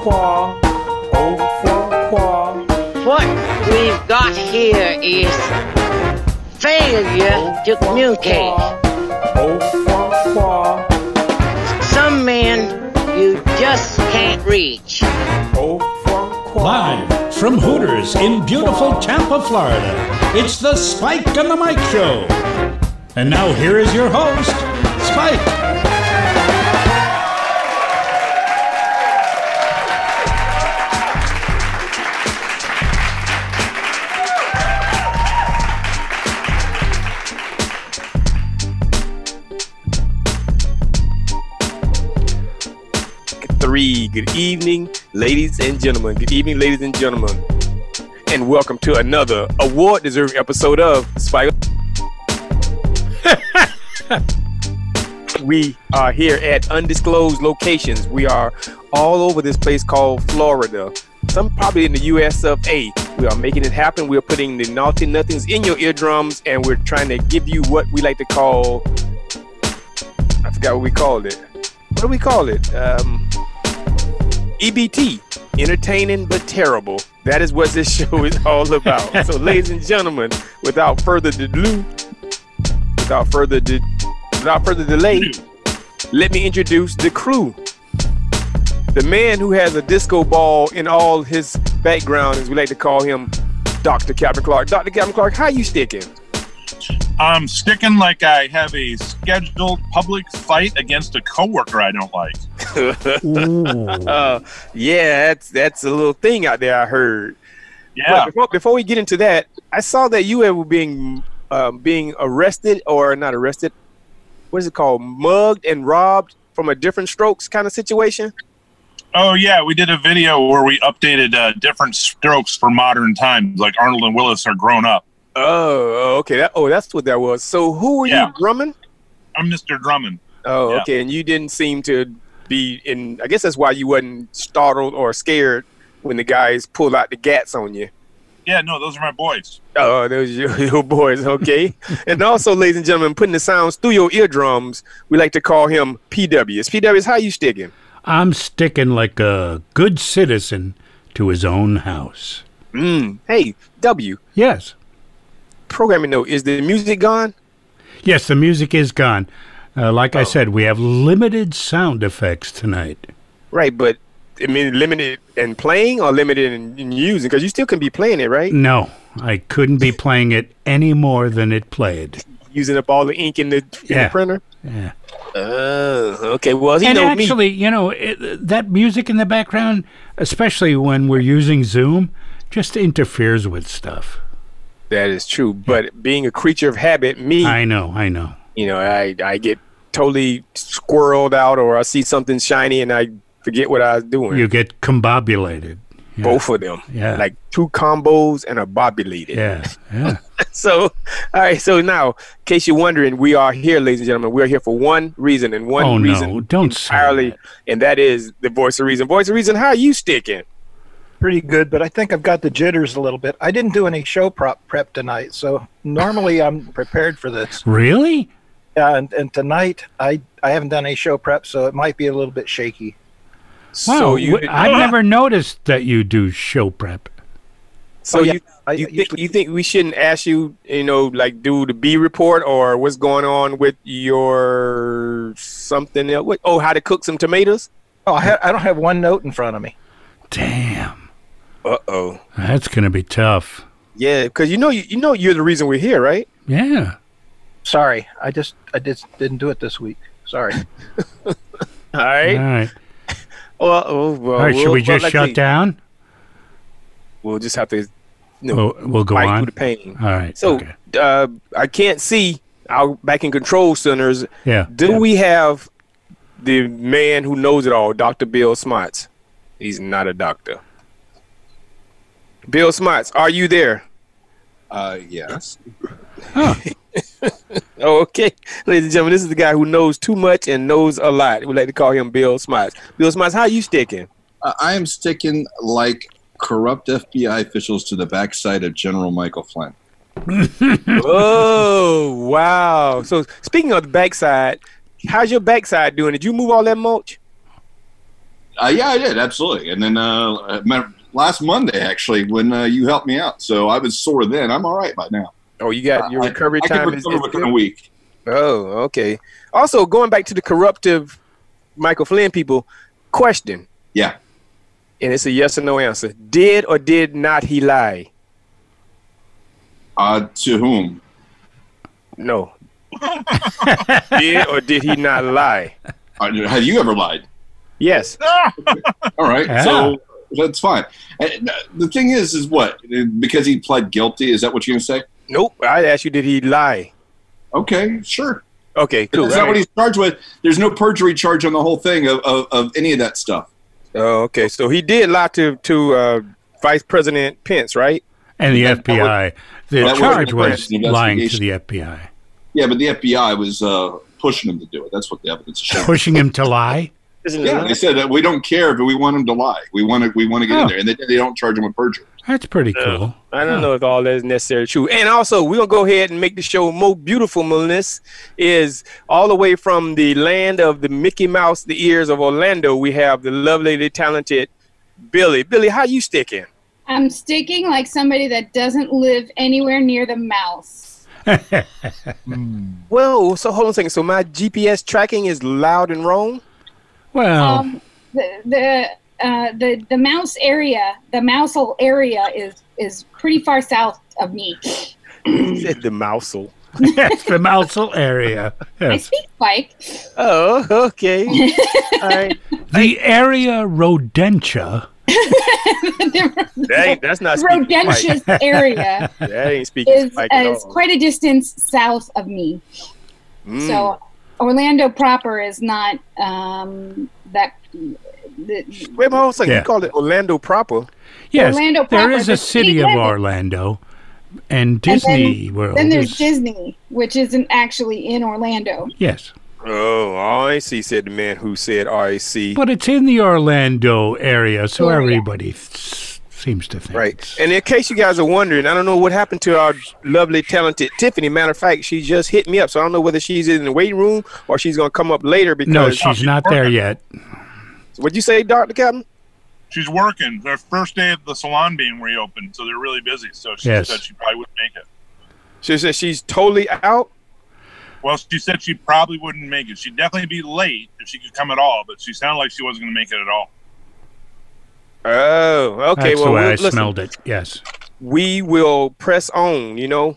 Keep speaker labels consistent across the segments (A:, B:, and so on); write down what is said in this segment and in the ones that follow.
A: What we've got here is failure to communicate. Some men you just can't reach.
B: Live from Hooters in beautiful Tampa, Florida, it's the Spike and the Mike Show. And now here is your host, Spike.
C: Good evening, ladies and gentlemen. Good evening, ladies and gentlemen. And welcome to another award-deserving episode of Spike. We are here at undisclosed locations. We are all over this place called Florida. Some probably in the US of A. We are making it happen. We are putting the naughty nothings in your eardrums, and we're trying to give you what we like to call, I forgot what we called it. What do we call it? EBT, entertaining but terrible. That is what this show is all about. So, ladies and gentlemen, without further delay, let me introduce the crew. The man who has a disco ball in all his background, as we like to call him, Dr. Captain Clark. Dr. Captain Clark, how you sticking?
D: I'm sticking like I have a scheduled public fight against a coworker I don't like.
C: Yeah, that's a little thing out there I heard.
D: Yeah.
C: But before we get into that, I saw that you were being arrested, or not arrested. What is it called? Mugged and robbed from a different strokes kind of situation.
D: Oh yeah, we did a video where we updated different strokes for modern times. Like Arnold and Willis are grown up.
C: Oh, okay. That's what that was. So who were you, Drummond?
D: I'm Mr. Drummond.
C: Oh, yeah. Okay. And you didn't seem to be in. I guess that's why you wasn't startled or scared when the guys pulled out the gats on you.
D: Yeah, no, those are my boys.
C: Oh, those are your boys. Okay. And also, ladies and gentlemen, putting the sounds through your eardrums, we like to call him PWs. PWs, how you sticking?
B: I'm sticking like a good citizen to his own house.
C: Hey, W.
B: Yes.
C: Programming note, is the music gone?
B: Yes, the music is gone. Like I said, we have limited sound effects tonight.
C: Right, but I mean limited in playing or limited in using? Because you still can be playing it, right?
B: No, I couldn't be playing it any more than it played.
C: Using up all the ink in the printer?
B: Yeah.
C: Okay. Well,
B: actually, that music in the background, especially when we're using Zoom, just interferes with stuff.
C: That is true, but being a creature of habit,
B: I know.
C: I get totally squirreled out, or I see something shiny and I forget what I was doing.
B: You get combobulated. Yeah.
C: Both of them.
B: Yeah.
C: Like two combos and a bobulated.
B: Yeah.
C: So, all right. So now, in case you're wondering, we are here, ladies and gentlemen. We are here for one reason and one reason
B: no, don't
C: entirely,
B: say that.
C: And that is the voice of reason. Voice of reason, how are you sticking?
E: Pretty good, but I think I've got the jitters a little bit. I didn't do any show prep tonight, so normally I'm prepared for this.
B: Really?
E: Yeah, and tonight I haven't done any show prep, so it might be a little bit shaky.
B: Wow, I've never noticed that you do show prep.
C: So you think we shouldn't ask you, like do the B report or what's going on with your something else? How to cook some tomatoes?
E: Oh, I don't have one note in front of me.
B: Damn.
C: Uh-oh.
B: That's going to be tough.
C: Yeah, because you're the reason we're here, right?
B: Yeah.
E: Sorry, I just didn't do it this week. Sorry.
C: All right. Well,
B: all right, should we just shut down?
C: We'll just have to
B: we'll go on
C: through the pain.
B: All right.
C: So
B: okay.
C: I can't see out back in control centers.
B: Yeah.
C: We have the man who knows it all, Dr. Bill Smarts? He's not a doctor. Bill Smarts, are you there?
F: Yes.
B: Huh.
C: Okay. Ladies and gentlemen, this is the guy who knows too much and knows a lot. We like to call him Bill Smarts. Bill Smarts, how are you sticking?
F: I am sticking like corrupt FBI officials to the backside of General Michael Flynn.
C: Oh, wow. So speaking of the backside, how's your backside doing? Did you move all that mulch?
F: Yeah, I did, absolutely. And then last Monday, actually, when you helped me out. So I was sore then. I'm all right by now.
C: Oh, you got your recovery
F: I
C: time
F: can recover within a week.
C: Oh, okay. Also, going back to the corruptive Michael Flynn people, question.
F: Yeah.
C: And it's a yes or no answer. Did or did not he lie?
F: To whom?
C: No. Did or did he not lie?
F: Have you ever lied?
C: Yes.
F: All right.
B: Yeah.
F: So that's fine. And the thing is what? Because he pled guilty, is that what you're going to say?
C: Nope. I asked you, did he lie?
F: Okay, sure.
C: Okay, cool.
F: Is that what he's charged with? There's no perjury charge on the whole thing of any of that stuff.
C: Oh, okay. So he did lie to Vice President Pence, right?
B: And the FBI. The
F: that
B: charge
F: was
B: was lying to the FBI.
F: Yeah, but the FBI was pushing him to do it. That's what the evidence is showing.
B: Pushing him to lie?
F: Yeah, they said that we don't care, but we want him to lie. We want to get in there, and they don't charge him with perjury.
B: That's pretty cool.
C: I don't know if all that is necessarily true. And also, we're going to go ahead and make the show more beautifulness. Is all the way from the land of the Mickey Mouse, the ears of Orlando, we have the lovely, talented Billy. Billy, how you sticking?
G: I'm sticking like somebody that doesn't live anywhere near the mouse.
C: Whoa, so hold on a second. So my GPS tracking is loud and wrong?
B: Well,
G: The mouse area, the mousel area is pretty far south of me.
C: You said the mousel.
B: yes, the mousel area.
G: I
B: Yes.
G: speak Spike.
C: Oh, okay. All right.
B: The area rodentia.
C: That's not speaking
G: Rodentious
C: Spike.
G: area
C: That ain't speaking
G: is
C: Spike at all.
G: quite a distance south of me.
C: Mm.
G: So Orlando proper is not that.
C: Wait, hold on a second.
B: Yeah.
C: You called it Orlando proper.
B: Yes,
G: Orlando
B: there
G: proper,
B: is a
G: the
B: city
G: city
B: of
G: limit.
B: Orlando, and Disney World.
G: Then there's
B: is-
G: Disney, which isn't actually in Orlando.
B: Yes,
C: Oh, RAC said the man who said RAC.
B: but it's in the Orlando area, so
G: Area.
B: everybody seems to think.
C: Right.
B: it's-
C: And in case you guys are wondering, I don't know what happened to our lovely, talented Tiffany. Matter of fact, she just hit me up, so I don't know whether she's in the waiting room or she's going to come up later because.
B: No, she's not there yet.
C: What'd you say, Dr. Captain?
D: She's working. Their first day of the salon being reopened, so they're really busy. So she
B: Yes.
D: said she probably wouldn't make it.
C: She said she's totally out.
D: Well, she said she probably wouldn't make it. She'd definitely be late if she could come at all, but she sounded like she wasn't going to make it at all.
C: Oh, okay.
B: That's
C: well,
B: the way I
C: listen,
B: smelled it. Yes.
C: we will press on, you know.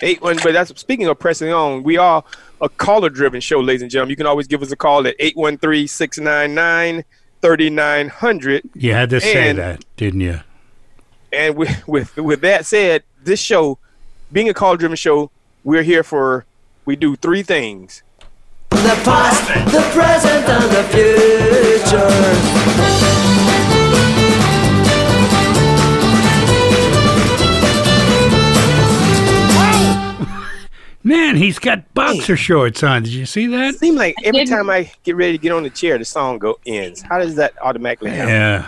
C: 81, but that's speaking of pressing on, we are a caller driven show, ladies and gentlemen. You can always give us a call at 813-699-3900.
B: You had to say
C: And-
B: that, didn't you?
C: And with that said, this show, being a caller driven show, we do three things.
H: The past, the present, and the future.
B: Man, he's got boxer shorts on. Did you see that?
C: Seems like every
G: didn't.
C: time I get ready to get on the chair, the song ends. How does that automatically happen?
B: Yeah.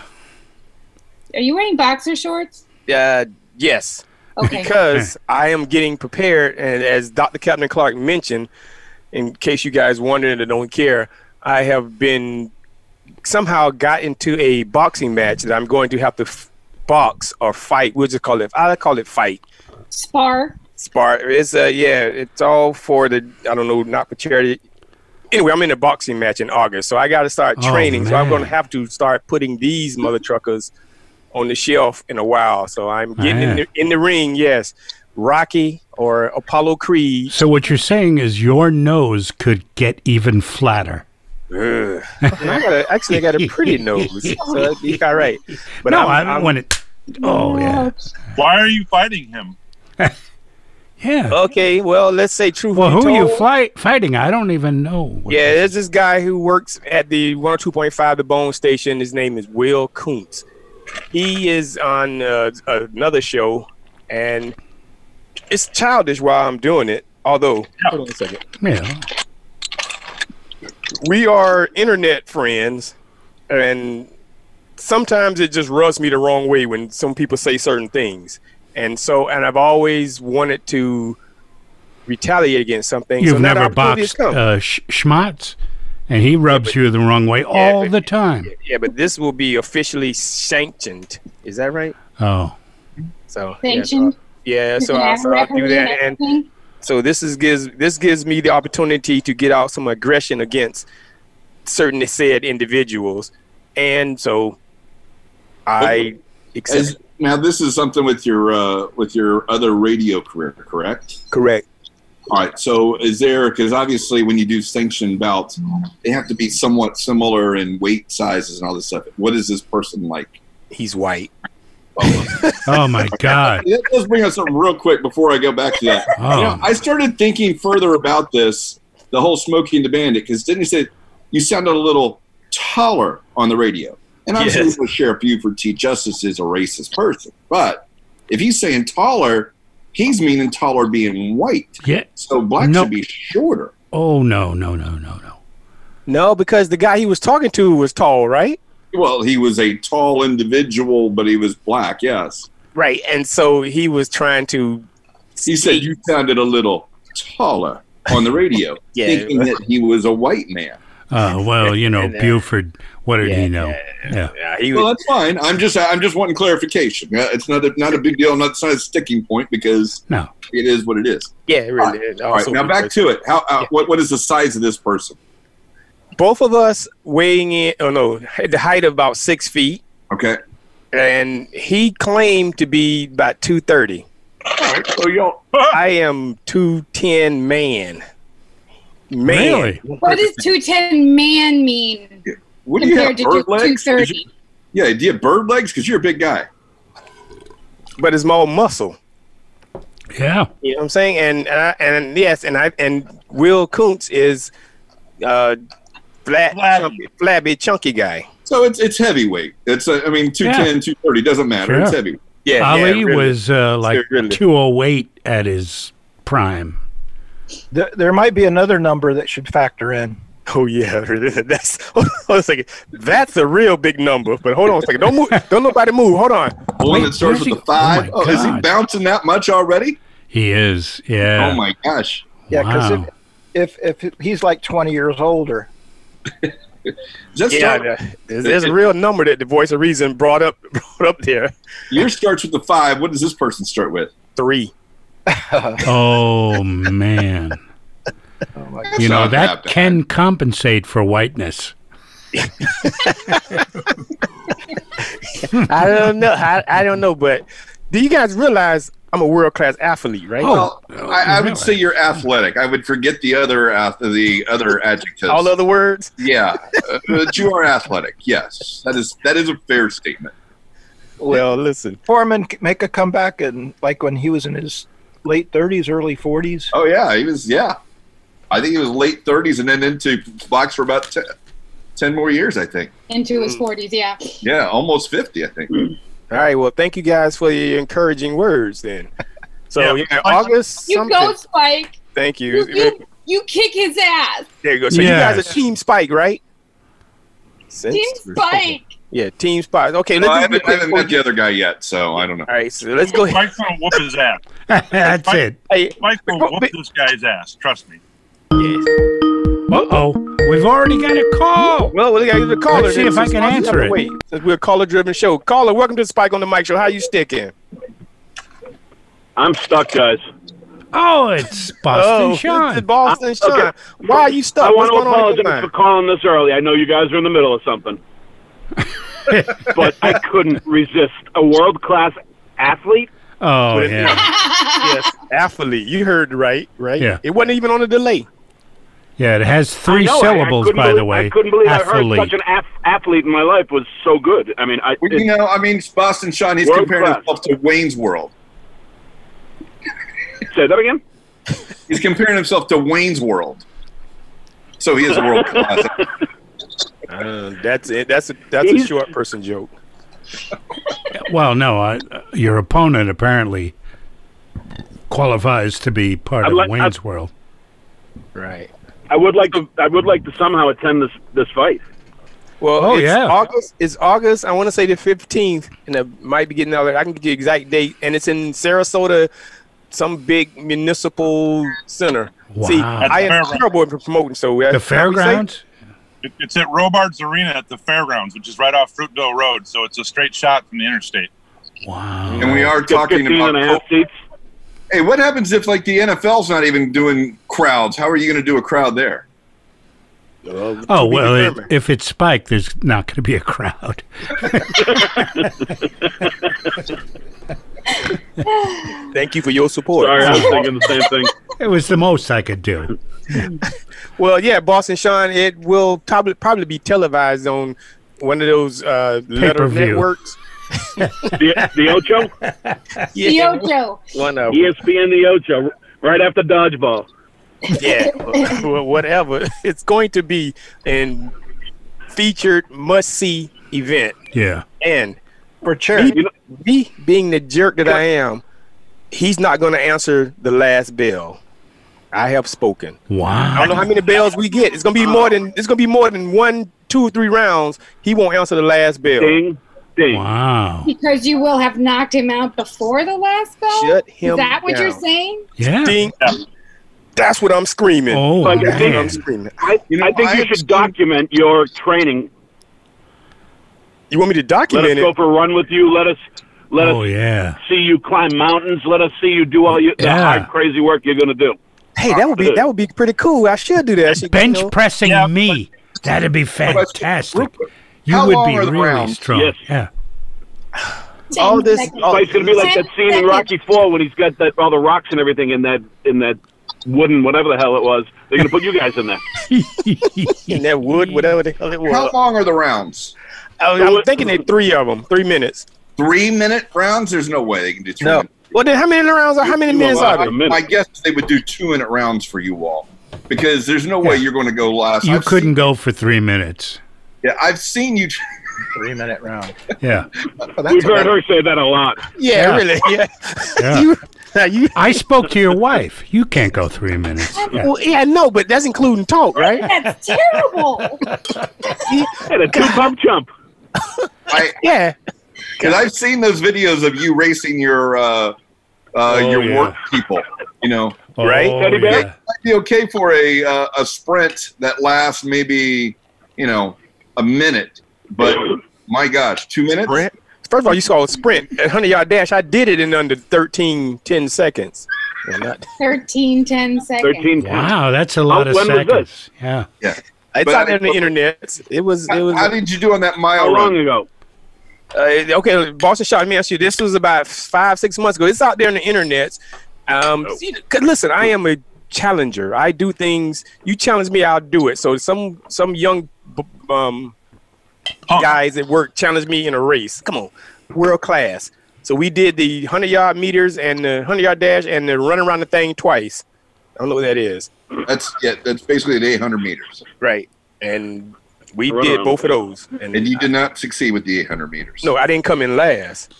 G: Are you wearing boxer shorts?
C: Yes.
G: Okay.
C: Because I am getting prepared, and as Dr. Captain Clark mentioned, in case you guys wondering or don't care, I have been somehow got into a boxing match that I'm going to have to box or fight. We'll just call it. I call it fight.
G: Spar.
C: It's it's all for the not for charity. Anyway, I'm in a boxing match in August, so I got to start
B: Oh,
C: training. So I'm going to
B: man.
C: have to start putting these mother truckers on the shelf in a while. So I'm getting in the ring. Yes, Rocky or Apollo Creed.
B: So what you're saying is your nose could get even flatter.
C: Ugh. I got a pretty nose, so that'd be all right. But
B: No,
C: I'm
B: want it. Oh yeah,
D: Why are you fighting him?
B: yeah.
C: okay. Well, let's say truth.
B: Well,
C: be
B: who are you
C: told,
B: fighting? I don't even know.
C: Yeah, there's this guy who works at the 102.5 The Bone Station. His name is Will Kuntz. He is on another show, and it's childish while I'm doing it. Although, hold on a second.
B: Yeah.
C: We are internet friends, and sometimes it just rubs me the wrong way when some people say certain things. And I've always wanted to retaliate against something.
B: You've
C: so now the
B: never
C: opportunity has
B: boxed
C: come.
B: Schmatz And he rubs you the wrong way all the time.
C: Yeah, but this will be officially sanctioned. Is that right?
B: Oh.
C: So
G: Sanctioned?
C: So I'll do that. And so this gives me the opportunity to get out some aggression against certain said individuals. And so I accept.
F: Now this is something with your other radio career, correct?
C: Correct.
F: All right. So is there, because obviously when you do sanctioned bouts, they have to be somewhat similar in weight sizes and all this stuff. What is this person like?
C: He's white.
B: Oh my God.
F: Let's bring up something real quick before I go back to that.
B: Oh.
F: I started thinking further about this, the whole Smokey and the Bandit, because didn't you say you sounded a little taller on the radio? And I'm sure Sheriff Buford T. Justice is a racist person, but if he's saying taller, he's meaning taller being white.
B: Yeah.
F: So black should be shorter.
B: Oh, no.
C: No, because the guy he was talking to was tall, right?
F: Well, he was a tall individual, but he was black, yes.
C: Right, and so he was trying to...
F: He said you sounded a little taller on the radio, thinking that he was a white man.
B: Well, Buford, what did he know?
F: Well, that's fine. I'm just wanting clarification. It's not a big deal. It's not a sticking point because it is what it is.
C: Yeah, it really is.
F: All right, now back to it. What is the size of this person?
C: Both of us weighing in, at the height of about 6 feet.
F: Okay.
C: And he claimed to be about 230.
F: All right, so
C: I am 210 man.
B: Really?
G: What does 210 man mean?
F: What do you have,
G: compared to
F: bird legs?
G: 230?
F: Yeah, do you have bird legs? Because you're a big guy.
C: But it's more muscle.
B: Yeah.
C: You know what I'm saying? And Will Kuntz is flabby, chunky guy.
F: So it's heavyweight. It's 210, 230 doesn't matter.
B: Sure.
F: It's heavy.
C: Yeah,
B: Ali
C: really.
B: was like 208 at his prime.
E: There might be another number that should factor in.
C: Oh yeah, hold on a second. That's a real big number. But hold on a second. Don't move. Don't nobody move. Hold on.
F: The one that starts with the 5.
B: Oh my
F: Is he
B: God.
F: bouncing that much already?
B: He is. Yeah.
F: Oh my gosh.
E: Yeah, because
B: Wow.
E: if he's like 20 years older.
C: There's a real number that the Voice of Reason brought up there.
F: Yours starts with the 5. What does this person start with?
C: 3.
B: Oh man.
E: Oh my
B: You know,
F: not
B: that
F: bad.
B: can compensate for whiteness.
C: I don't know, but do you guys realize I'm a world-class athlete, right?
F: Well, I would say you're athletic. I would forget the other adjectives.
C: All other words?
F: Yeah, but you are athletic. Yes, that is a fair statement.
C: Well, listen.
E: Foreman make a comeback and like when he was in his late 30s, early 40s.
F: Oh yeah, he was. Yeah, I think he was late 30s and then into box for about 10 more years. I think.
G: Into his 40s, yeah.
F: Yeah, almost 50. I think.
C: All right. Well, thank you guys for your encouraging words. Then, so
D: Yeah.
C: August.
G: You
C: something.
G: go, Spike.
C: Thank you.
G: You kick his ass.
C: There you go. So
B: Yes.
C: you guys are Team Spike, right?
G: Team Spike.
C: Yeah, Team Spike. Okay,
F: No, I
C: let's
F: haven't met the other guy yet, so I don't know.
C: All right, so let's go ahead.
D: Mike's gonna whoop his ass.
B: That's it.
C: Hey,
D: Mike will whoop this guy's ass. Trust me.
C: yes.
B: Uh-oh. We've already got a call.
C: Well, we got to the caller.
B: Let's see if I can answer it.
C: Wait, since we're a caller-driven show. Caller, welcome to Spike on the Mic Show. How you sticking?
I: I'm stuck, guys.
B: Oh, it's Boston Sean.
C: It's Boston Sean.
I: Okay.
C: Why are you stuck?
I: I want
C: What's
I: to
C: going on in your
I: apologize for
C: mind?
I: calling this early. I know you guys are in the middle of something. But I couldn't resist a world-class athlete.
B: Oh, yeah.
C: Yes, athlete. You heard right?
B: Yeah.
C: It wasn't even on a delay.
B: Yeah, it has 3
I: I know,
B: syllables,
I: couldn't
B: by
I: believe-
B: the way.
I: I couldn't believe
B: Athlete.
I: I heard such an athlete in my life was so good. I mean,
F: Boston Sean, he's
I: World
F: comparing
I: class.
F: himself to Wayne's World.
I: say that again.
F: He's comparing himself to Wayne's World. So he is a world class.
C: That's it. That's a short person joke.
B: Well, no, your opponent apparently qualifies to be part of Wayne's World.
C: Right.
I: I would like to somehow attend this fight.
C: Well,
B: yeah.
C: It's August. I want to say the 15th, and I might be getting out there. I can get you the exact date, and it's in Sarasota, some big municipal center.
B: Wow.
C: See, I am terrible at promoting. So
B: The fairgrounds?
D: It's at Robards Arena at the fairgrounds, which is right off Fruitville Road. So it's a straight shot from the interstate.
B: Wow.
F: And we are talking
I: 15
F: about
I: and a half seats.
F: Hey, what happens if like the NFL's not even doing crowds? How are you going to do a crowd there?
B: Oh, well, if it's Spike, there's not going to be a crowd.
C: Thank you for your support.
I: Sorry, I was thinking the same thing.
B: It was the most I could do.
C: Well, yeah, Boston Sean, it will probably be televised on one of those letter
B: Pay-per-view.
C: networks.
I: The Ocho?
G: The Ocho.
C: One of them.
I: ESPN The Ocho, right after dodgeball.
C: Yeah, well, whatever. It's going to be a featured must-see event.
B: Yeah.
C: And
E: For charity.
C: me being the jerk that I am, he's not going to answer the last bell. I have spoken.
B: Wow.
C: I don't know how many bells we get. It's gonna be more than 1, 2, 3 rounds. He won't answer the last bell.
I: Ding, ding.
B: Wow.
G: Because you will have knocked him out before the last bell?
C: Shut him
G: Is that what
C: down.
G: you're saying?
B: Yeah.
C: Ding. That's what I'm screaming.
B: Oh,
I: Like, I
C: That's what
I: think,
C: I'm
B: man.
C: screaming.
I: I think you should document your training.
C: You want me to
I: Let
C: document
I: us go
C: it?
I: for a run with you. Let us
B: Oh, yeah.
I: see you climb mountains. Let us see you do all the
B: Yeah.
I: hard, crazy work you're going to do.
C: Hey, that would be pretty cool. I should do that. I should,
B: Bench
C: you know.
B: pressing
D: Yeah,
B: me. That'd be fantastic. You
F: How
B: would
F: long
B: be
F: are the
B: really
F: rounds?
B: strong.
I: Yes.
B: Yeah.
C: All this.
I: It's going to be like that scene in Rocky IV when he's got all the rocks and everything in that wooden whatever the hell it was. They're going to put you guys in there.
C: in that wood, whatever the hell it was.
F: How long are the rounds?
C: I'm thinking they 3 of them, 3 minutes.
F: 3-minute rounds? There's no way they can do 3 minutes.
C: Well, then how many rounds are? How many minutes are there?
F: My guess is they would do 2-minute rounds for you all because there's no way you're going to go last.
B: You couldn't go for 3 minutes.
F: Yeah, I've seen you.
E: 3-minute round.
B: Yeah.
I: We've heard her say that a lot.
C: Yeah, really. Yeah.
B: Yeah. I spoke to your wife. You can't go 3 minutes. Yeah.
C: Well, yeah, no, but that's including talk, right?
G: That's terrible.
I: And a 2-pump jump.
C: Yeah.
F: Because I've seen those videos of you racing your
B: yeah.
F: work people. You know,
C: Right,
I: Teddy Bear?
F: it might be okay for a sprint that lasts maybe a minute, but my gosh, 2 minutes.
C: Sprint. First of all, you saw a sprint at 100-yard dash. I did it in under 10 seconds. Well, not,
G: 13, 10 seconds.
I: 13.
B: Wow, that's a lot of
I: When was
B: seconds. Yeah.
F: Yeah.
C: it's
F: But
C: out there on the internet. It was.
F: How did you do on that mile
I: How long
F: run?
I: ago?
C: Okay, Boston Shot. Let me ask you. This was about 5-6 months ago. It's out there on the internet. See, 'cause listen, I am a challenger. I do things. You challenge me, I'll do it. So some young guys at work challenged me in a race. Come on, world class. So we did the 100-yard meters and the 100-yard dash and the run around the thing twice. I don't know what that is.
F: That's basically the 800 meters.
C: Right, and we
I: Run
C: did
I: around.
C: both of those.
F: And you did not succeed with the 800 meters.
C: No, I didn't come in last.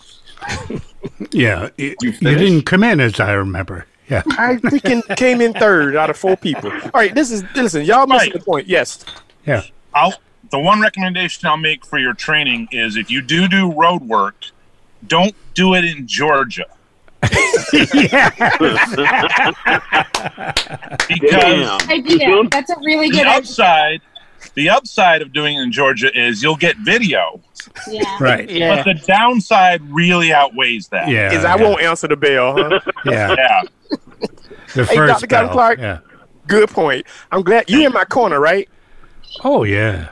B: Yeah. You
F: finished?
B: didn't come in, as I remember. Yeah.
C: I freaking came in third out of 4 people. All right, listen, y'all missing
D: Right.
C: the point. Yes.
B: Yeah.
D: The one recommendation I'll make for your training is if you do road work, don't do it in Georgia. Because
G: Idea. That's a really good
D: the upside of doing it in Georgia is you'll get video,
G: idea. Yeah.
B: Right.
D: but the downside really outweighs that.
B: Yeah.
C: Is I won't answer the bell, huh?
B: Yeah.
D: Yeah.
B: The
C: Hey,
B: first
C: Dr. Captain
B: bell.
C: Clark.
B: Yeah.
C: Good point. I'm glad you in my corner, right?
B: Oh, yeah.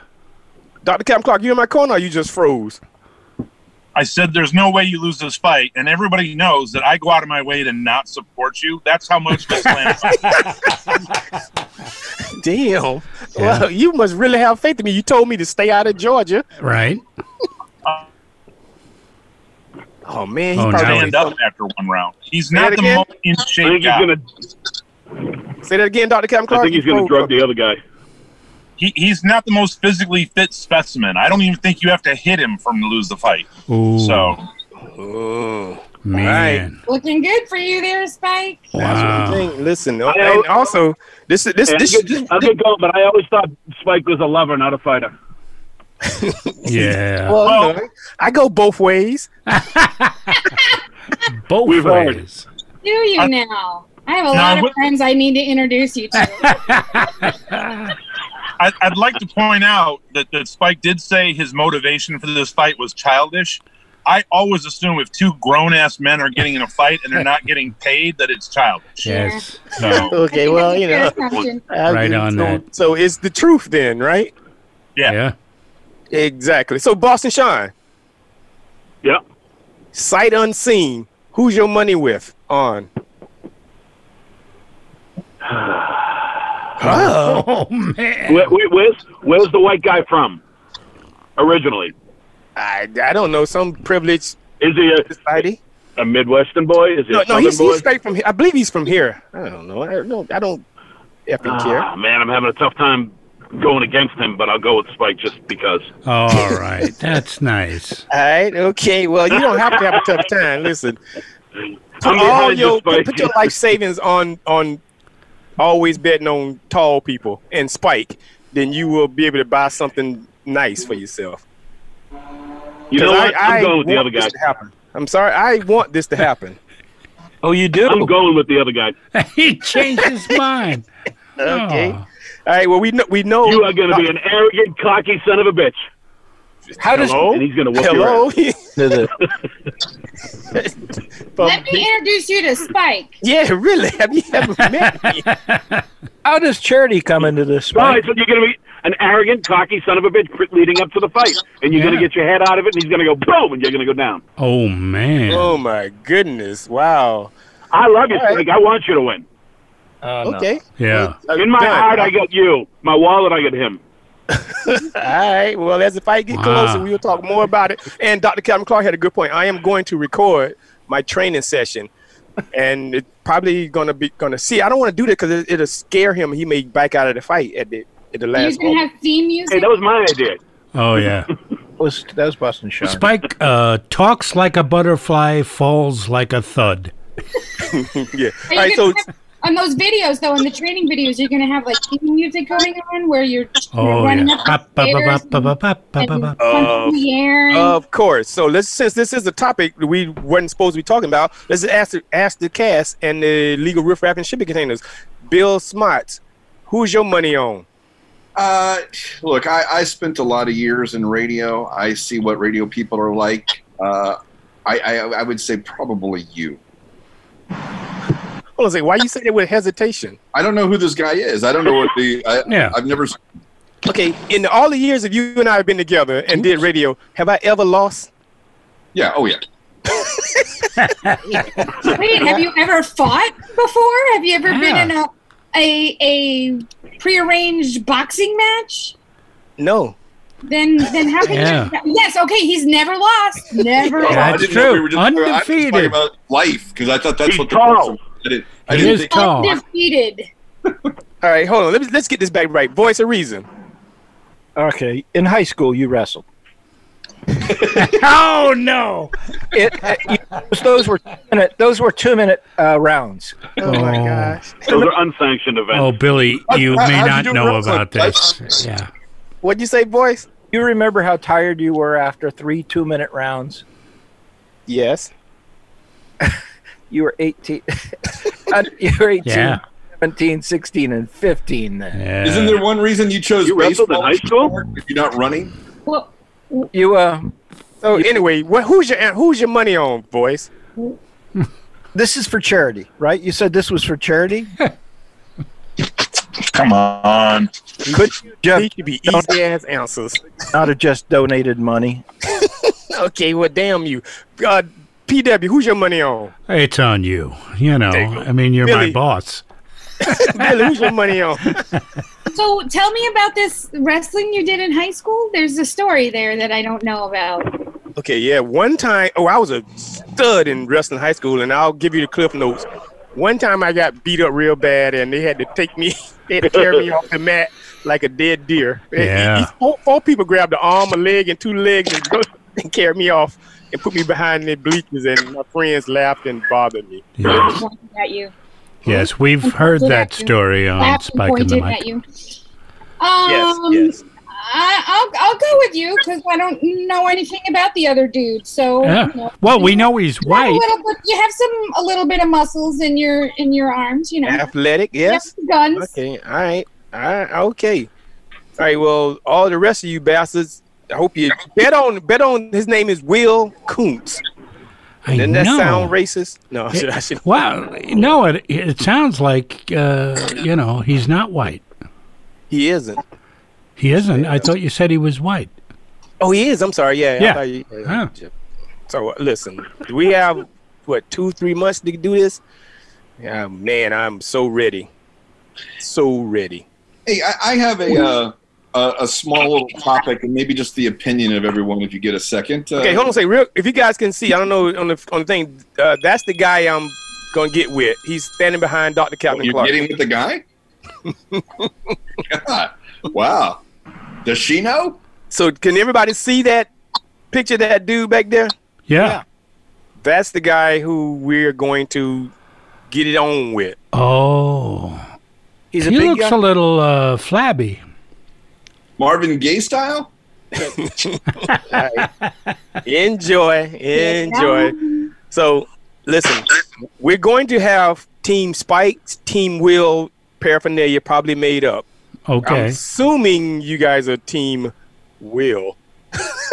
C: Dr. Captain Clark, you in my corner or you just froze?
D: I said there's no way you lose this fight, and everybody knows that I go out of my way to not support you. That's how much this land.
C: Damn. Well, you must really have faith in me. You told me to stay out of Georgia.
B: Right.
C: Oh, man.
B: Oh,
C: He
B: now
C: probably
D: Stand up after one round. He's not
C: it
D: the
C: again?
D: most in
I: I
D: shape
I: think he's
D: guy.
I: gonna.
C: Say that again, Dr. Captain Clark.
I: I think he's gonna drug the other guy.
D: He's not the most physically fit specimen. I don't even think you have to hit him for him to lose the fight.
B: Ooh,
D: So
C: Oh,
B: man.
G: Looking good for you there, Spike.
B: Wow.
C: listen. And also, this.
I: I'll get going, but I always thought Spike was a lover, not a fighter.
B: Yeah.
C: Well, no, I go both ways.
B: Both
I: We've heard.
B: ways.
G: Do you now? I have a
D: No,
G: lot of
D: what-
G: friends I need to introduce you to.
D: I'd like to point out that Spike did say his motivation for this fight was childish. I always assume if two grown-ass men are getting in a fight and they're not getting paid, that it's childish.
B: Yes.
D: So,
C: Okay, well, you know.
B: Right on that.
C: So it's the truth then, right?
B: Yeah.
C: Exactly. So Boston Sean,
I: Yep.
C: sight unseen, who's your money with on?
B: Oh, man.
I: Where's the white guy from? Originally,
C: I don't know, some privileged
I: is he
C: society.
I: a Midwestern boy? Is he a
C: No,
I: Southern
C: he's
I: boy?
C: straight from here. I believe he's from here. I don't know. I don't effing care.
I: Ah, man, I'm having a tough time going against him, but I'll go with Spike just because.
B: All right. That's nice.
C: All right, okay. Well, you don't have to have a tough time. Listen,
I: I'm behind you, Spike.
C: put your life savings on always betting on tall people and Spike. Then you will be able to buy something nice for yourself.
I: You know what? I'm going with the other guy.
C: I'm sorry. I want this to happen.
E: Oh, you do?
I: I'm going with the other guy.
B: He changed his mind.
C: Okay.
B: Oh.
C: All right. Well, we know
I: You are going to be an arrogant, cocky son of a bitch.
E: How does
C: Hello?
I: And he's going to whoop
C: Hello.
I: your
G: Let me introduce you to Spike.
C: Yeah, really. Have you ever met me?
E: how does Charity come into this
I: Well, I
E: fight?
I: said you're going to be an arrogant, cocky son of a bitch leading up to the fight. And you're going to get your head out of it, and he's going to go boom, and you're going to go down.
B: Oh, man.
C: Oh my goodness! Wow.
I: I love you,
C: All right.
I: Spike. I want you to win.
E: Oh, no.
C: Okay.
B: Yeah.
I: In my heart, I got you. My wallet, I got him.
C: All right. Well, as the fight get closer, we will talk more about it. And Dr. Calvin Clark had a good point. I am going to record my training session, and it's probably gonna see. I don't want to do that because it'll scare him. He may back out of the fight at the
G: You're
C: last
G: going to
C: moment.
G: have theme music?
I: Hey, that was my idea.
B: Oh, yeah.
E: That was Boston Sean.
B: Spike talks like a butterfly, falls like a thud.
C: Yeah.
G: Are
C: All
G: you
C: right.
G: gonna
C: So
G: have- on those videos, though, in the training videos, you're going to have, like, theme music going on where you're
B: Oh,
G: running
B: yeah.
G: up the stairs and punching the air. And,
C: of course. So since this is a topic we weren't supposed to be talking about, let's ask the cast and the legal riffraff and shipping containers. Bill Smarts, who's your money on?
F: Look, I spent a lot of years in radio. I see what radio people are like. I would say probably you.
C: Hold on a second. Why you say that with hesitation?
F: I don't know who this guy is. I don't know what
B: Yeah.
F: I've never.
C: Okay, in all the years that you and I have been together and did radio, have I ever lost?
F: Yeah. Oh yeah.
G: wait, have you ever fought before? Have you ever been in a prearranged boxing match?
C: No.
G: Then how can you? Yes, okay, he's never lost. Never lost.
B: That's
F: I didn't know
B: true.
F: we were just I was
B: Undefeated.
F: talking about life because I thought that's
I: He's
F: what the
I: tall.
F: person. I
B: He
F: didn't
B: is
F: think.
B: tall.
G: Undefeated.
C: All right, hold on. Let's get this back right. Voice of reason.
E: Okay. In high school, you wrestled.
B: Oh, no.
E: Those were 2-minute rounds.
C: Oh my gosh.
I: Those are unsanctioned events.
B: Oh, Billy, you
F: How'd
B: may
F: you
B: not
F: do
B: know
F: wrestling?
B: about this. Yeah.
C: What'd you say, voice?
E: You remember how tired you were after 3 2-minute rounds?
C: Yes.
E: You were 18. You were 18,
B: Yeah.
E: 17, 16, and 15 then.
B: Yeah.
F: Isn't there one reason you chose
I: You wrestled in
F: baseball
I: high school?
F: if you're not running?
G: Well,
E: You
C: So anyway, who's your money on, voice?
E: this is for charity, right? You said this was for charity?
D: Come on.
E: Could you
C: These
E: just
C: should be easy ass answers.
E: not have just donated money?
C: Okay, well, damn you. PW, who's your money on?
B: It's on you. You know, I mean, you're
C: Billy.
B: my boss.
C: Billy, who's your money on?
G: so tell me about this wrestling you did in high school. There's a story there that I don't know about.
C: Okay, yeah. One time, I was a stud in wrestling high school, and I'll give you the cliff notes. One time I got beat up real bad, and they had to they had to carry me off the mat like a dead deer.
B: Yeah.
C: Four people grabbed the arm, a leg, and two legs and carried me off and put me behind the bleachers, and my friends laughed and bothered me.
B: Yes,
G: Pointed at you.
B: yes, we've heard that story on
G: Laughed and
B: Spike and the
G: pointed at
B: Mic.
G: you.
C: Yes.
G: I'll go with you because I don't know anything about the other dude. So
B: Yeah.
G: you know,
B: Well, we know he's
G: you have
B: white.
G: you have a little bit of muscles in your arms. You know,
C: Athletic,
G: you have
C: yes.
G: some guns.
C: Okay, all right, okay. right. Well, all the rest of you bastards, I hope you bet on. His name is Will Kuntz. Doesn't that sound racist? No, I should.
B: Well, no, it sounds like he's not white.
C: He isn't.
B: He isn't. I thought you said he was white.
C: Oh, he is. I'm sorry. Yeah.
B: Yeah.
C: So listen, do we have 2-3 months to do this? Yeah, man, I'm so ready. So ready.
F: Hey, I have a small little topic and maybe just the opinion of everyone if you get a second.
C: Okay, hold on a second. If you guys can see, I don't know on the thing, that's the guy I'm going to get with. He's standing behind Dr. Captain Clark.
F: You're getting with the guy? God. Wow. Does she know?
C: So can everybody see that picture of that dude back there?
B: Yeah.
C: That's the guy who we're going to get it on with.
B: Oh.
E: He
B: looks a little flabby.
F: Marvin Gaye style?
C: Enjoy. So, listen, we're going to have Team Spike's Team Will paraphernalia probably made up.
B: Okay.
C: I'm assuming you guys are Team Will.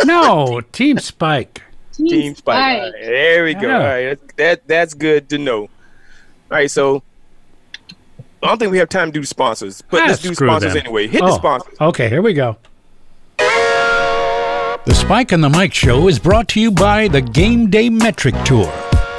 B: No, Team Spike.
C: Team Spike. All right, there we go. All right, that's good to know. All right, so I don't think we have time to do the sponsors, but let's do sponsors anyway. Hit the sponsors.
B: Okay, here we go. The Spike and the Mike Show is brought to you by the Game Day Metric Tour.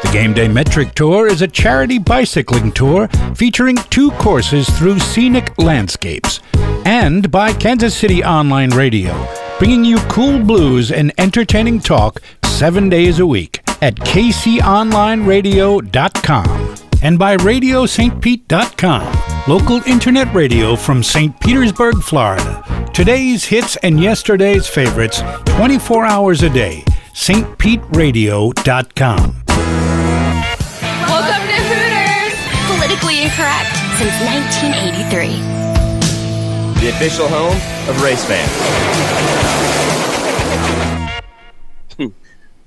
B: The Game Day Metric Tour is a charity bicycling tour featuring 2 courses through scenic landscapes. And by Kansas City Online Radio, bringing you cool blues and entertaining talk 7 days a week at kconlineradio.com. And by RadioSt. local internet radio from St. Petersburg, Florida. Today's hits and yesterday's favorites 24 hours a day. stpeteradio.com.
J: Welcome to Hooters! Politically incorrect since 1983.
K: The official home of race fans.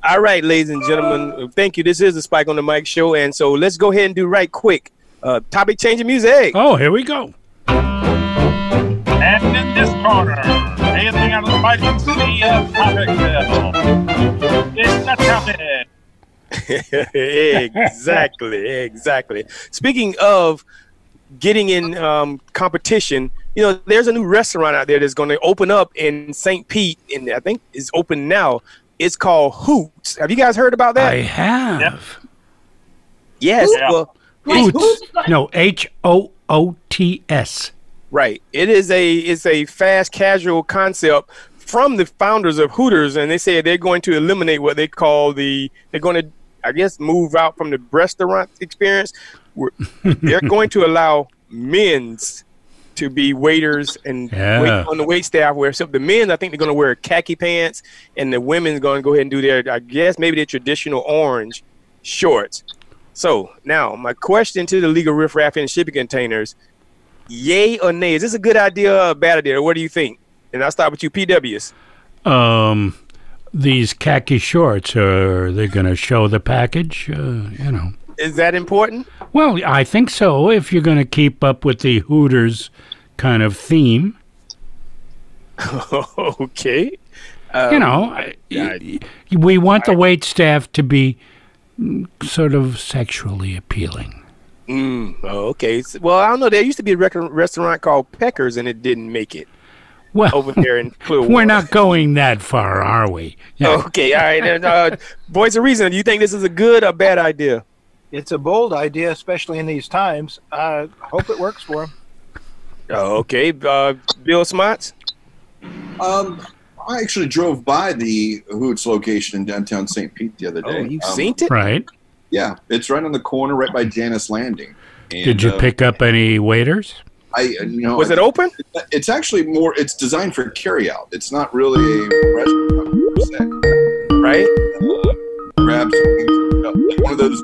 C: All right, ladies and gentlemen, thank you. This is the Spike on the Mic show, and so let's go ahead and do right quick. Topic changing music.
B: Oh, here we go.
D: And in this corner, hailing out of the Mighty City of Topicville, it's the topic.
C: Exactly. Speaking of getting in competition, you know, there's a new restaurant out there that's going to open up in St. Pete, and I think is open now. It's called Hoots. Have you guys heard about that?
B: I have.
D: Yep.
C: Yes.
D: Yeah.
C: Well,
B: Hoots. No, Hoots.
C: Right. It's a fast casual concept from the founders of Hooters, and they say they're going to eliminate what they call they're going to, I guess, move out from the restaurant experience. They're going to allow men's to be waiters and wait on the wait staff, where except the men, I think they're going to wear khaki pants, and the women's going to go ahead and do their, I guess, maybe their traditional orange shorts. So now my question to the League of Riff Raff and Shipping Containers, yay or nay? Is this a good idea or a bad idea? Or what do you think? And I'll start with you, PWs.
B: These khaki shorts, are they going to show the package?
C: Is that important?
B: Well, I think so, if you're going to keep up with the Hooters kind of theme.
C: Okay.
B: We want the wait staff to be sort of sexually appealing.
C: Okay. Well, I don't know. There used to be a restaurant called Peckers, and it didn't make it.
B: Well,
C: over there in Clearwater.
B: We're not going that far, are we?
C: Yeah. Okay. All right. And, Voice of Reason, do you think this is a good or bad idea?
E: It's a bold idea, especially in these times. I hope it works for them.
C: Okay. Bill Smots?
F: I actually drove by the Hoots location in downtown St. Pete the other day.
C: Oh, you've seen it?
B: Right.
F: Yeah, it's right on the corner, right by Janice Landing. And,
B: did you pick up any waiters?
C: Was it open?
F: It's actually more. It's designed for carryout. It's not really a restaurant per se.
C: Right.
F: Grab something, like one of those.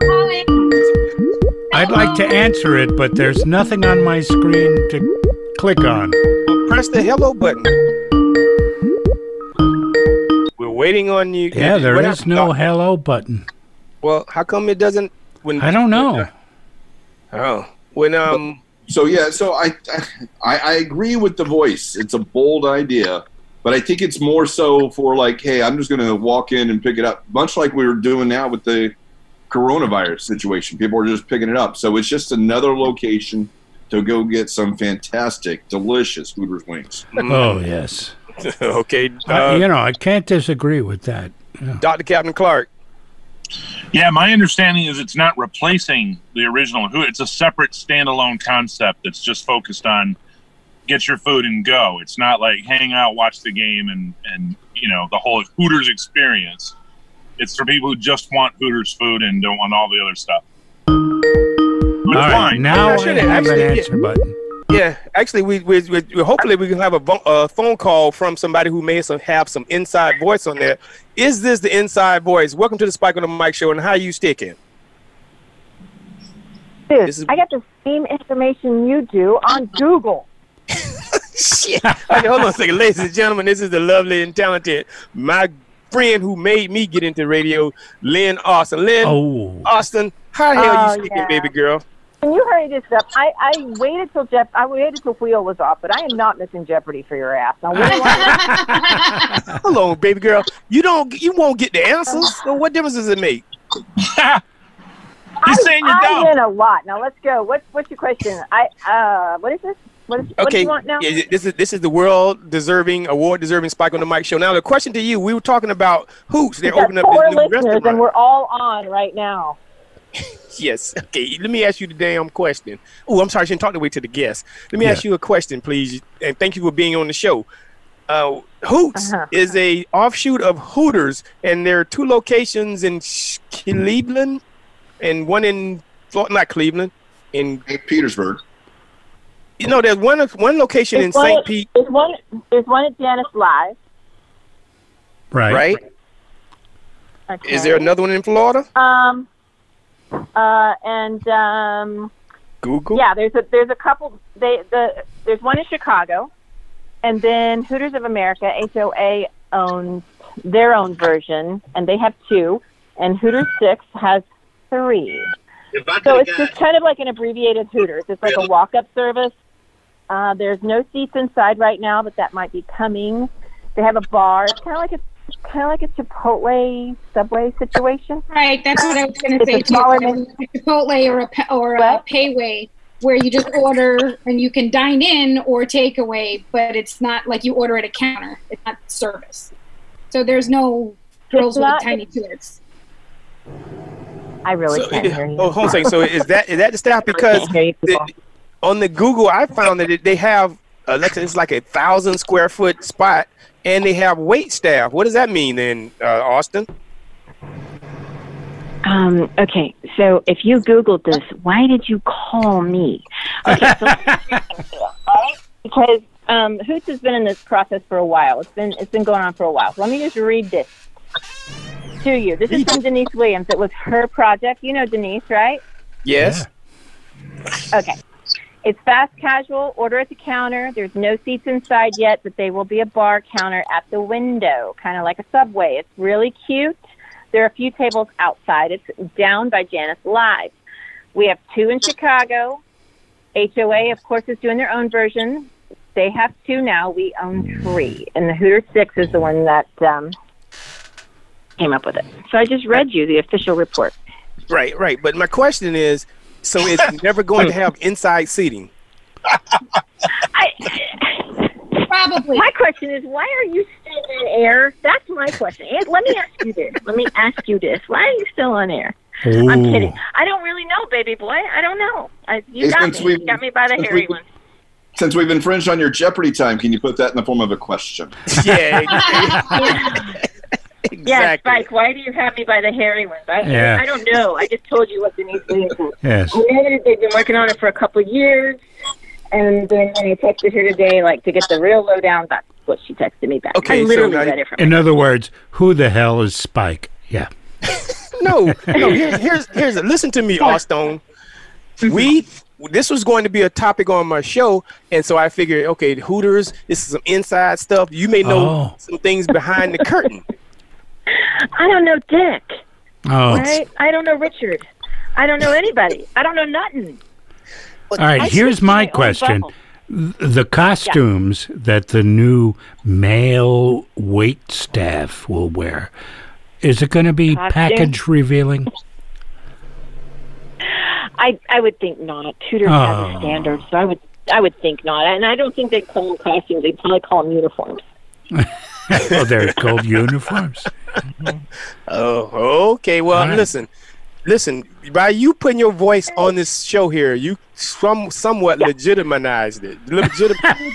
B: I'd like to answer it, but there's nothing on my screen to click on.
C: Well, press the hello button. We're waiting on you.
B: Yeah, there is no hello button.
C: Well, how come it doesn't?
B: I don't know.
C: When
F: So yeah, so I agree with the voice. It's a bold idea, but I think it's more so for like, hey, I'm just going to walk in and pick it up, much like we were doing now with the coronavirus situation. People are just picking it up. So it's just another location to go get some fantastic, delicious Hooters wings.
B: Oh yes.
C: Okay.
B: I can't disagree with that. Yeah.
C: Dr. Captain Clark.
D: Yeah, my understanding is it's not replacing the original Hooters. It's a separate standalone concept that's just focused on get your food and go. It's not like hang out, watch the game, and the whole Hooters experience. It's for people who just want Hooters food and don't want all the other stuff.
B: All right, now I have an answer button.
C: Yeah, actually, we hopefully we can have a phone call from somebody who may have some inside voice on there. Is this the inside voice? Welcome to the Spike on the Mic show, and how you sticking?
L: Dude, I got the same information you do on Google.
C: Shit. Okay, hold on a second, ladies and gentlemen. This is the lovely and talented my friend who made me get into radio, Lynn Austin. Lynn Austin, how the hell you sticking, baby girl?
L: Can you hurry this up? I waited till Wheel was off, but I am not missing Jeopardy for your ass. Now,
C: hold on, baby girl. You won't get the answers. So what difference does it make?
D: He's saying you're dumb.
L: I win a lot. Now let's go. What's your question? What is this? What do you want now?
C: Yeah, this is the award deserving Spike on the Mic show. Now the question to you: we were talking about Hoots. They're opening up this new restaurant,
L: and we're all on right now.
C: Yes. Okay. Let me ask you the damn question. Oh, I'm sorry. I shouldn't talk the way to the guest. Let me ask you a question, please, and thank you for being on the show. Hoots is a offshoot of Hooters, and there are 2 locations in Cleveland, and one in not Cleveland, in
F: Petersburg.
C: There's one location in St. Pete.
L: There's one at Janice Live.
C: Right.
L: Okay.
C: Is there another one in Florida? Google.
L: Yeah, there's a couple. There's one in Chicago, and then Hooters of America (HOA) owns their own version, and they have 2, and Hooters 6 has 3. So it's just kind of like an abbreviated Hooters. It's like a walk-up service. There's no seats inside right now, but that might be coming. They have a bar. It's kind of like a Chipotle Subway situation.
G: Right, that's what I was going to say. Chipotle or a Payway, where you just order and you can dine in or take away, but it's not like you order at a counter. It's not service. So there's no girls with tiny toilets.
L: I really can't hear you.
C: Oh, hold on a second. So is that the staff? Because on the Google, I found that they have it's like 1,000 square foot spot, and they have wait staff. What does that mean then, Austin?
L: Okay, so if you Googled this, why did you call me? Okay, so, because Hoots has been in this process for a while. It's been going on for a while. So let me just read this to you. This is from Denise Williams. It was her project. You know Denise, right?
C: Yes.
L: Yeah. Okay. It's fast casual, order at the counter. There's no seats inside yet, but they will be a bar counter at the window, kind of like a Subway. It's really cute. There are a few tables outside. It's down by Janice Live. We have 2 in Chicago. HOA, of course, is doing their own version. They have 2 now. We own 3. And the Hooters 6 is the one that came up with it. So I just read you the official report.
C: Right. But my question is, so it's never going to have inside seating?
G: Probably.
L: My question is, why are you still on air? That's my question. Let me ask you this. Why are you still on air? Ooh. I'm kidding. I don't really know, baby boy. I don't know. You got me by the hairy one.
F: Since we've infringed on your Jeopardy time, can you put that in the form of a question?
C: Yeah.
L: Exactly. Yeah, Spike, why do you have me by the hairy ones? I don't know. I just told you what Denise Williams is.
B: Yes.
L: They've been working on it for a couple of years, and then when he texted her today, to get the real lowdown, that's what she texted me back.
C: Okay,
L: I literally read it from
B: in other words, who the hell is Spike? Yeah.
C: No. Here's listen to me, Austin. This was going to be a topic on my show, and so I figured, okay, Hooters, this is some inside stuff. You may know some things behind the curtain.
L: I don't know Dick.
B: Oh.
L: Right? I don't know Richard. I don't know anybody. I don't know nothing.
B: All right, here's my question. The costumes that the new male wait staff will wear, is it going to be package revealing?
L: I would think not. Tudor has a standard, so I would think not. And I don't think they call them costumes. They probably call them uniforms.
B: Oh, they're called uniforms.
C: Oh, okay. Well, listen. By you putting your voice on this show here, you somewhat legitimized it.
G: Legitimized.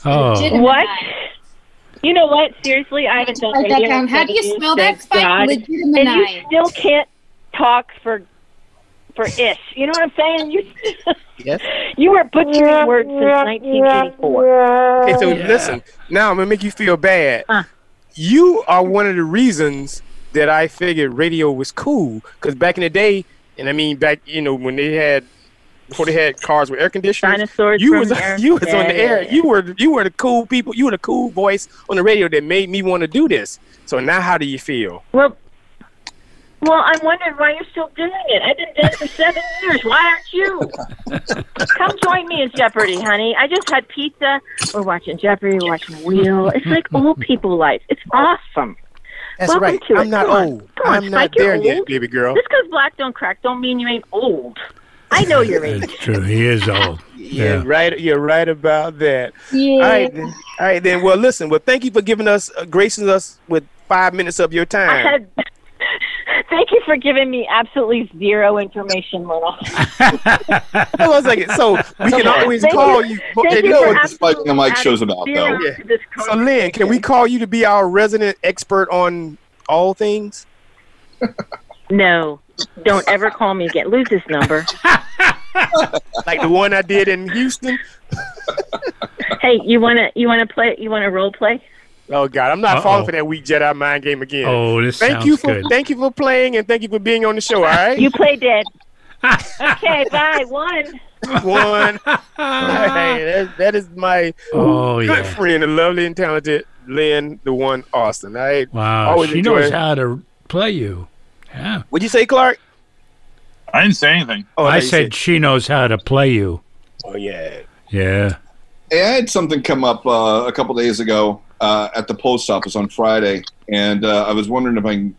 L: What? You know what? Seriously, I haven't done radio.
G: How do you spell that? Spike? Legitimized.
L: And you still can't talk for ish. You know what I'm saying?
C: Yes.
L: You were butchering words since 1984.
C: Okay, so listen. Now I'm gonna make you feel bad. You are one of the reasons that I figured radio was cool. Because back in the day, and I mean back, when before they had cars with air conditioners,
L: dinosaurs.
C: You was on the air. You were the cool people. You were the cool voice on the radio that made me want to do this. So now, how do you feel?
L: Well, I'm wondering why you're still doing it. I've been dead for 7 years. Why aren't you? Come join me in Jeopardy, honey. I just had pizza. We're watching Jeopardy. We're watching Wheel. It's like old people life. It's awesome.
C: That's
L: Welcome
C: right.
L: to
C: I'm
L: it.
C: not
L: Come on.
C: old.
L: Come on,
C: I'm not
L: Spike, you're
C: there yet,
L: old.
C: baby girl.
L: Just because black don't crack don't mean you ain't old. I know your age.
B: That's true. He is old.
C: Yeah, right. You're right about that.
L: Yeah.
C: All right, then. Well, listen. Well, thank you for giving us, gracing us with 5 minutes of your time.
L: Thank you for giving me absolutely zero information, Little.
C: Hold on a second. So we can always call you.
F: You know what the Spike and the Mike show's about, though.
C: Yeah. So, Lynn, can we call you to be our resident expert on all things?
L: No. Don't ever call me again. Lose this number.
C: Like the one I did in Houston.
L: Hey, you wanna play? You wanna role play?
C: Oh God, I'm not falling for that weak Jedi mind game again.
B: Oh, this
C: thank
B: sounds
C: you for
B: good.
C: Thank you for playing, and thank you for being on the show. All right.
L: You play dead. Okay, bye. One.
C: Hey, that is my good friend, the lovely and talented Lynn, the one Austin. All right.
B: Wow. She knows how to play you. Yeah.
C: What'd you say, Clark?
D: I didn't say anything.
B: Oh, I said she knows how to play you.
C: Oh yeah.
B: Yeah.
F: Hey, I had something come up a couple days ago at the post office on Friday, and I was wondering if I can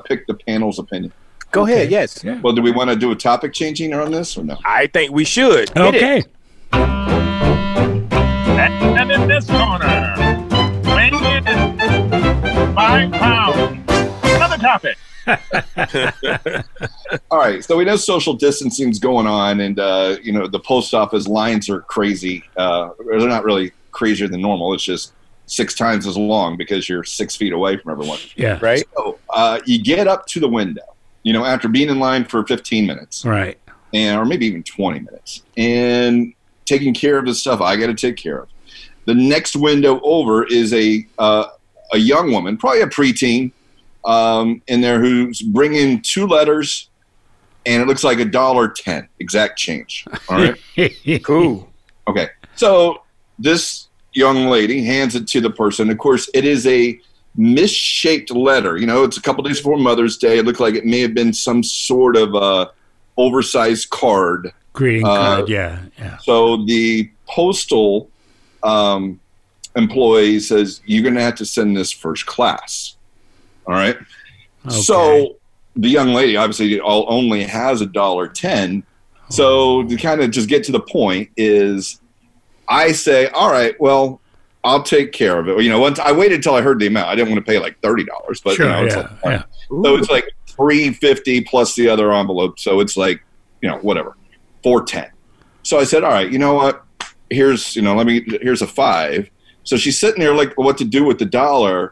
F: pick the panel's opinion.
C: Go ahead. Yes.
B: Yeah.
F: Well, do we want to do a topic changing on this or no?
C: I think we should.
B: Okay.
D: And in this corner, weighing in 5 pounds. Another topic.
F: All right, so we know social distancing's going on, and the post office lines are crazy. They're not really crazier than normal. It's just 6 times as long because you're 6 feet away from everyone.
B: Yeah.
C: Right.
F: So you get up to the window, after being in line for 15 minutes,
B: right,
F: or maybe even 20 minutes, and taking care of the stuff I got to take care of. The next window over is a young woman, probably a preteen, in there who's bringing 2 letters, and it looks like $1.10 exact change. All right.
C: Cool.
F: Okay. So this young lady hands it to the person. Of course, it is a misshaped letter. It's a couple days before Mother's Day. It looked like it may have been some sort of oversized card.
B: Greeting card. Yeah.
F: So the postal employee says, you're going to have to send this first class. All right.
B: Okay.
F: So the young lady obviously only has $1.10. So to kind of just get to the point is I say, all right, well, I'll take care of it. Once I waited until I heard the amount. I didn't want to pay like $30, but
B: sure,
F: it's like, so it's like $3.50 plus the other envelope. So it's like, whatever, $4.10. So I said, all right, you know what? Here's a 5. So she's sitting there like, what to do with the $1?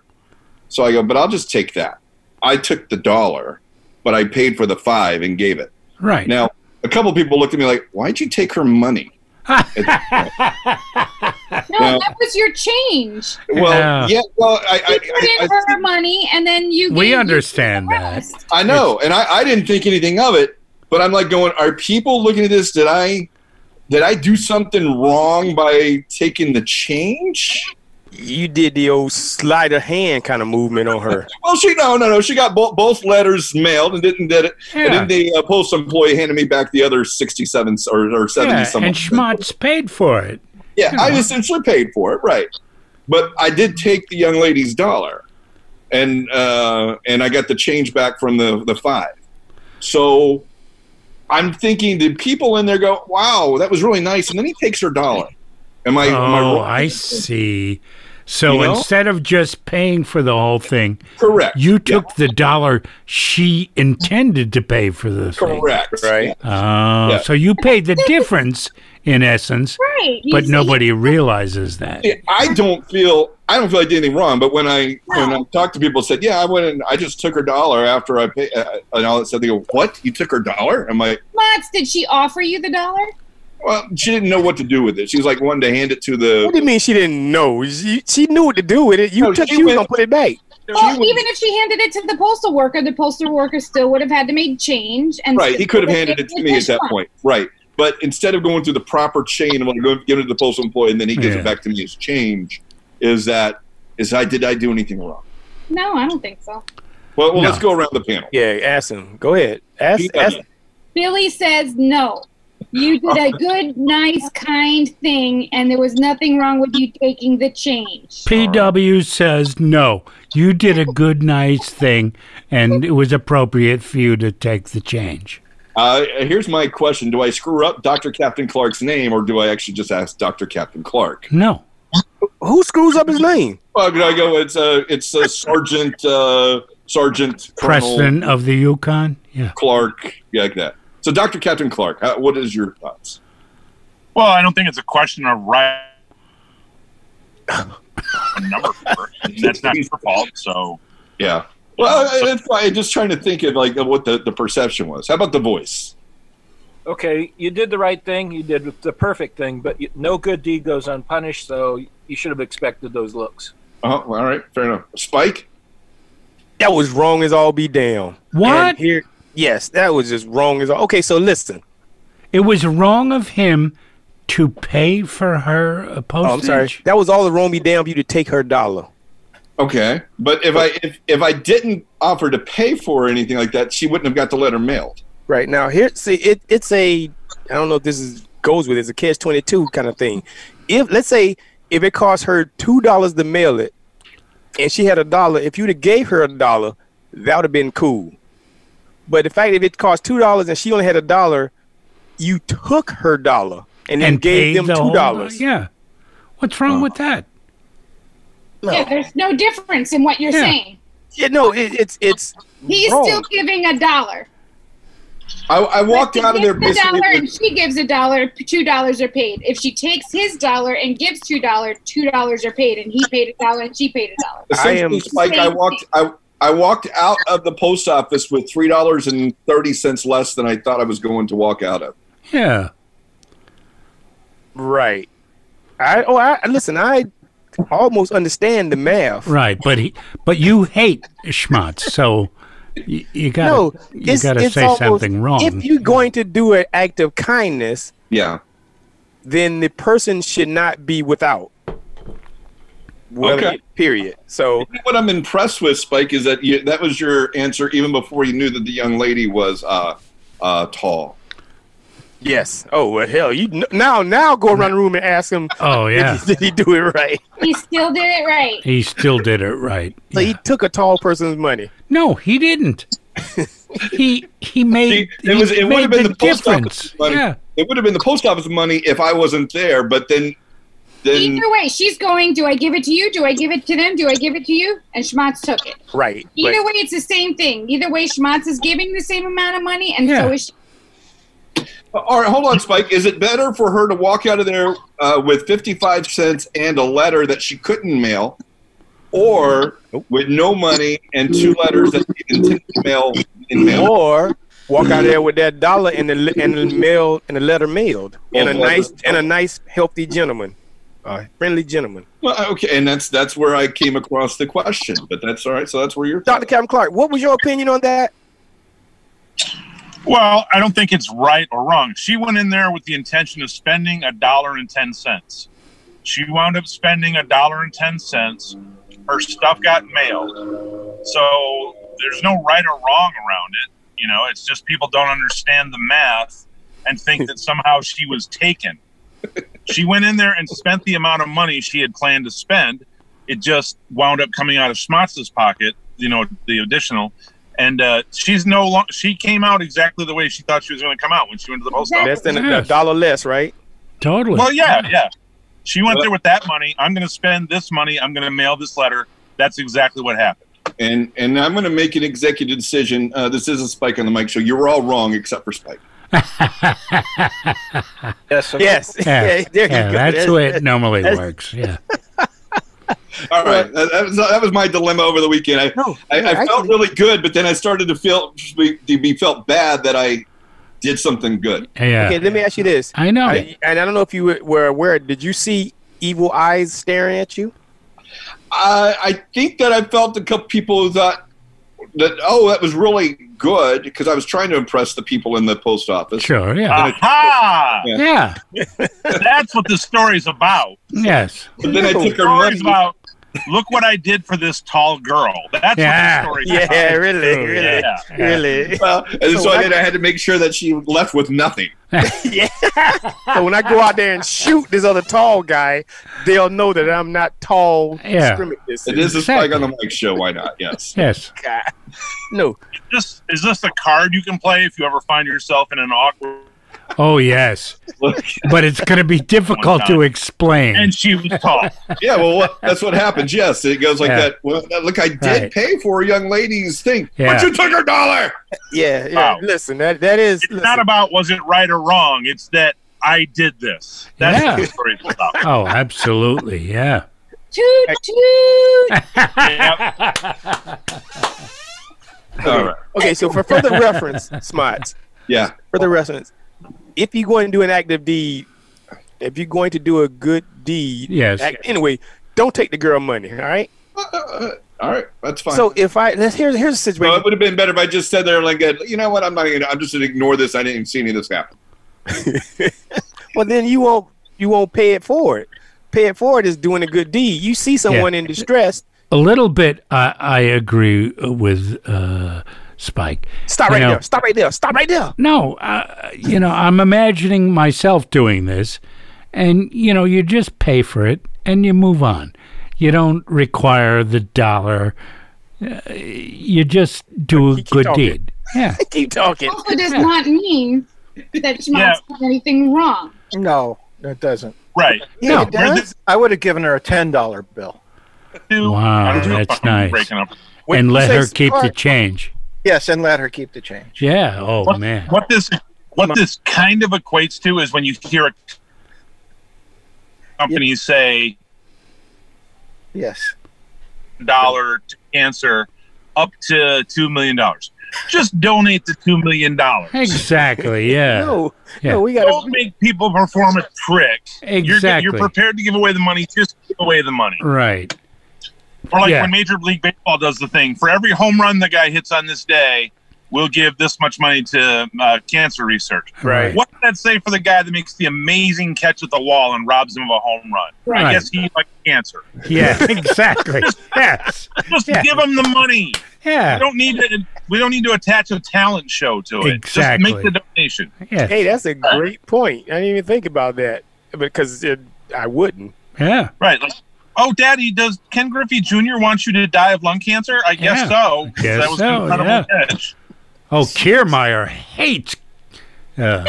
F: So I go, but I'll just take that. I took the $1, but I paid for the 5 and gave it.
B: Right.
F: Now, a couple people looked at me like, why'd you take her money?
G: No, that was your change.
F: Well, yeah. Well,
G: you put in her money, and then you.
B: We understand that.
F: I know, and I didn't think anything of it, but I'm like going, are people looking at this? Did I do something wrong by taking the change?
C: You did the old sleight of hand kind of movement on her.
F: Well, no. She got both letters mailed and didn't get it.
B: Yeah.
F: And then the postal employee handed me back the other 67 or 70
B: Yeah,
F: some.
B: and Schmutz paid for it.
F: Yeah, I essentially paid for it, right? But I did take the young lady's dollar, and I got the change back from the 5. So I'm thinking, did people in there go, "Wow, that was really nice," and then he takes her dollar? Am I wrong?
B: I see. So
F: You know?
B: instead of just paying for the whole thing,
F: Correct.
B: you took the dollar she intended to pay for the thing.
F: Correct.
C: Right.
B: So you paid the difference in essence,
G: Right.
B: but nobody realizes that.
F: I don't feel I did anything wrong, but when I talked to people, said, "Yeah, I went and I just took her dollar after I paid," and all that said, they go, "What? You took her dollar?" I'm like,
G: Mats, did she offer you the dollar?
F: well, she didn't know what to do with it. She was like wanting to hand it to the.
C: What do you mean she didn't know? She knew what to do with it. You was gonna put it back.
G: Well, even if she handed it to the postal worker still would have had to make change. And
F: Right, he could have handed it to me at that point. Right, but instead of going through the proper chain, I'm going to give it to the postal employee, and then he gives it back to me as change. Did I do anything wrong?
G: No, I don't think so.
F: Well, let's go around the panel.
C: Yeah, ask him. Go ahead. Ask.
G: Billy says no. You did a good, nice, kind thing, and there was nothing wrong with you taking the change.
B: PW says no. You did a good, nice thing, and it was appropriate for you to take the change.
F: Here's my question. Do I screw up Dr. Captain Clark's name, or do I actually just ask Dr. Captain Clark?
B: No.
C: Who screws up his name?
F: Well, I go, it's Sergeant
B: Preston of the Yukon? Yeah.
F: Clark, like that. So, Dr. Captain Clark, what is your thoughts?
D: Well, I don't think it's a question of right a number for her. That's not her fault. So,
F: yeah. Well, that's why I'm just trying to think of what the perception was. How about the voice?
E: Okay, you did the right thing. You did the perfect thing, but no good deed goes unpunished, so you should have expected those looks.
F: Oh, all right. Fair enough. Spike?
C: That was wrong as all be damned.
B: What?
C: Yes, that was just wrong as all. Okay, so listen.
B: It was wrong of him to pay for her postage?
C: Oh, I'm sorry. That was all the wrong be damned of you to take her dollar.
F: Okay, but if I didn't offer to pay for anything like that, she wouldn't have got the letter mailed.
C: Right now, it's a, I don't know if this goes with it, it's a catch-22 kind of thing. Let's say if it cost her $2 to mail it, and she had $1, if you'd have gave her $1, that would have been cool. But the fact if it cost $2 and she only had $1, you took her dollar and then gave them $2.
B: Yeah, what's wrong with that?
G: No. Yeah, there's no difference in what you're saying.
C: Yeah, no, it's
G: he's
C: wrong.
G: still giving $1.
F: I walked out of there basically.
G: $1 and she gives $1, $2 are paid. If she takes his dollar and gives $2, $2 are paid, and he paid $1 and she paid $1.
F: Essentially, Spike, I walked out of the post office with $3.30 less than I thought I was going to walk out of.
B: Yeah.
C: Right. Listen, I almost understand the math.
B: Right, but you hate schmutz, so you gotta say something wrong.
C: If you're going to do an act of kindness, then the person should not be without.
F: Okay.
C: Period. So
F: what I'm impressed with, Spike, is that that was your answer even before you knew that the young lady was tall.
C: Yes. Oh well, hell, now go around the room and ask him.
B: Oh yeah,
C: did he do it right?
G: He still did it right.
B: He still did it right.
C: So he took a tall person's money.
B: No, he didn't. he made.
F: It would have been the post
B: difference.
F: office money. Yeah. It would have been the post office money if I wasn't there. But then
G: either way, she's going, do I give it to you? Do I give it to them? Do I give it to you? And Schmatz took it.
C: Right.
G: Either way, it's the same thing. Either way, Schmatz is giving the same amount of money, and so is she.
F: All right, hold on, Spike. Is it better for her to walk out of there with 55 cents and a letter that she couldn't mail, or with no money and 2 letters that she intended to mail in mail?
C: Or walk out of there with that dollar and the letter mailed, and a nice healthy gentleman, friendly gentleman.
F: Well, okay, and that's where I came across the question, but that's all right. So that's where you're.
C: Dr. Captain Clark, what was your opinion on that?
D: Well, I don't think it's right or wrong. She went in there with the intention of spending $1.10. She wound up spending $1.10. Her stuff got mailed. So there's no right or wrong around it. You know, it's just people don't understand the math and think that somehow she was taken. She went in there and spent the amount of money she had planned to spend. It just wound up coming out of Schmatz's pocket, you know, the additional. And she's no longer. She came out exactly the way she thought she was going to come out when she went to the post office.
C: Less than a dollar less, right?
B: Totally.
D: Well, yeah. She went there with that money. I'm going to spend this money. I'm going to mail this letter. That's exactly what happened.
F: And I'm going to make an executive decision. This is a Spike on the Mic show. You were all wrong except for Spike.
C: Yes.
B: Yeah,
C: There you go.
B: that's the way it normally works. Yeah.
F: All right, that was my dilemma over the weekend. I felt really good, but then I started to be felt bad that I did something good.
B: Yeah.
C: Okay, let me ask you this.
B: I know.
C: And I don't know if you were aware. Did you see evil eyes staring at you?
F: I think that I felt a couple people who thought that, that was really good because I was trying to impress the people in the post office.
B: Sure, yeah.
D: Aha!
B: Yeah.
D: That's what the story's about.
B: Yes.
F: But then I took her money.
D: Story's about, look what I did for this tall girl. That's what the story's about.
C: Yeah, really.
F: Well, and so I had to make sure that she left with nothing.
C: Yeah. So when I go out there and shoot this other tall guy, they'll know that I'm not tall.
B: Yeah.
F: It is a Spike on the Mic show. Why not? Yes.
B: Yes.
C: God. No.
D: Is this a card you can play if you ever find yourself in an awkward...
B: Oh, yes. But it's going to be difficult to explain.
D: And she was tall.
F: Yeah, well, that's what happens. Yes, it goes like that. Well, look, I did pay for a young lady's thing, but you took her dollar.
C: Yeah.
D: Wow.
C: Listen, that is.
D: It's not about was it right or wrong. It's that I did this. That's what the story's about.
B: Oh, absolutely. Yeah.
G: Toot toot.
F: All right.
C: Okay, so for further reference, Smarts.
F: Yeah.
C: Further reference. If you're going to do an active deed, if you're going to do a good deed, anyway, don't take the girl money. All right.
F: All right, that's fine.
C: So if here's a situation.
F: Well, it would have been better if I just said there like, you know what? I'm just going to ignore this. I didn't even see any of this happen.
C: Well, then you won't pay it forward. Pay it forward is doing a good deed. You see someone in distress.
B: A little bit, I agree with Spike.
C: Stop right there. Stop right there. Stop right there.
B: No, I'm imagining myself doing this, and you just pay for it and you move on. You don't require the dollar. You just do a good deed. Yeah.
C: Keep talking.
G: Also does not mean that she might done anything wrong.
E: No, it doesn't.
D: Right.
E: Yeah, it does. I would have given her a $10 bill.
B: Wow, that's nice. And let her keep the change.
E: Yes, and let her keep the change.
B: Yeah. Oh, man.
D: What this kind of equates to is when you hear a company say,
E: yes,
D: $1 to cancer, up to $2 million. Just donate the $2 million.
B: Exactly. Yeah.
C: No, we got to
D: make people perform a trick.
B: Exactly.
D: You're prepared to give away the money. Just give away the money.
B: Right.
D: Or like when Major League Baseball does the thing, for every home run the guy hits on this day, we'll give this much money to cancer research.
B: Right.
D: What does that say for the guy that makes the amazing catch at the wall and robs him of a home run?
B: Right.
D: I guess he's like cancer.
B: Yeah, exactly. Yes.
D: Just give him the money.
B: Yeah.
D: We don't need to attach a talent show to it.
B: Exactly.
D: Just make the donation.
B: Yes.
C: Hey, that's a great point. I didn't even think about that because I wouldn't.
B: Yeah.
D: Right. Like, oh, Daddy, does Ken Griffey Jr. want you to die of lung cancer? I guess so.
B: Guess
D: that was
B: so,
D: an incredible catch.
B: Oh, Kiermaier hates.
C: Yeah,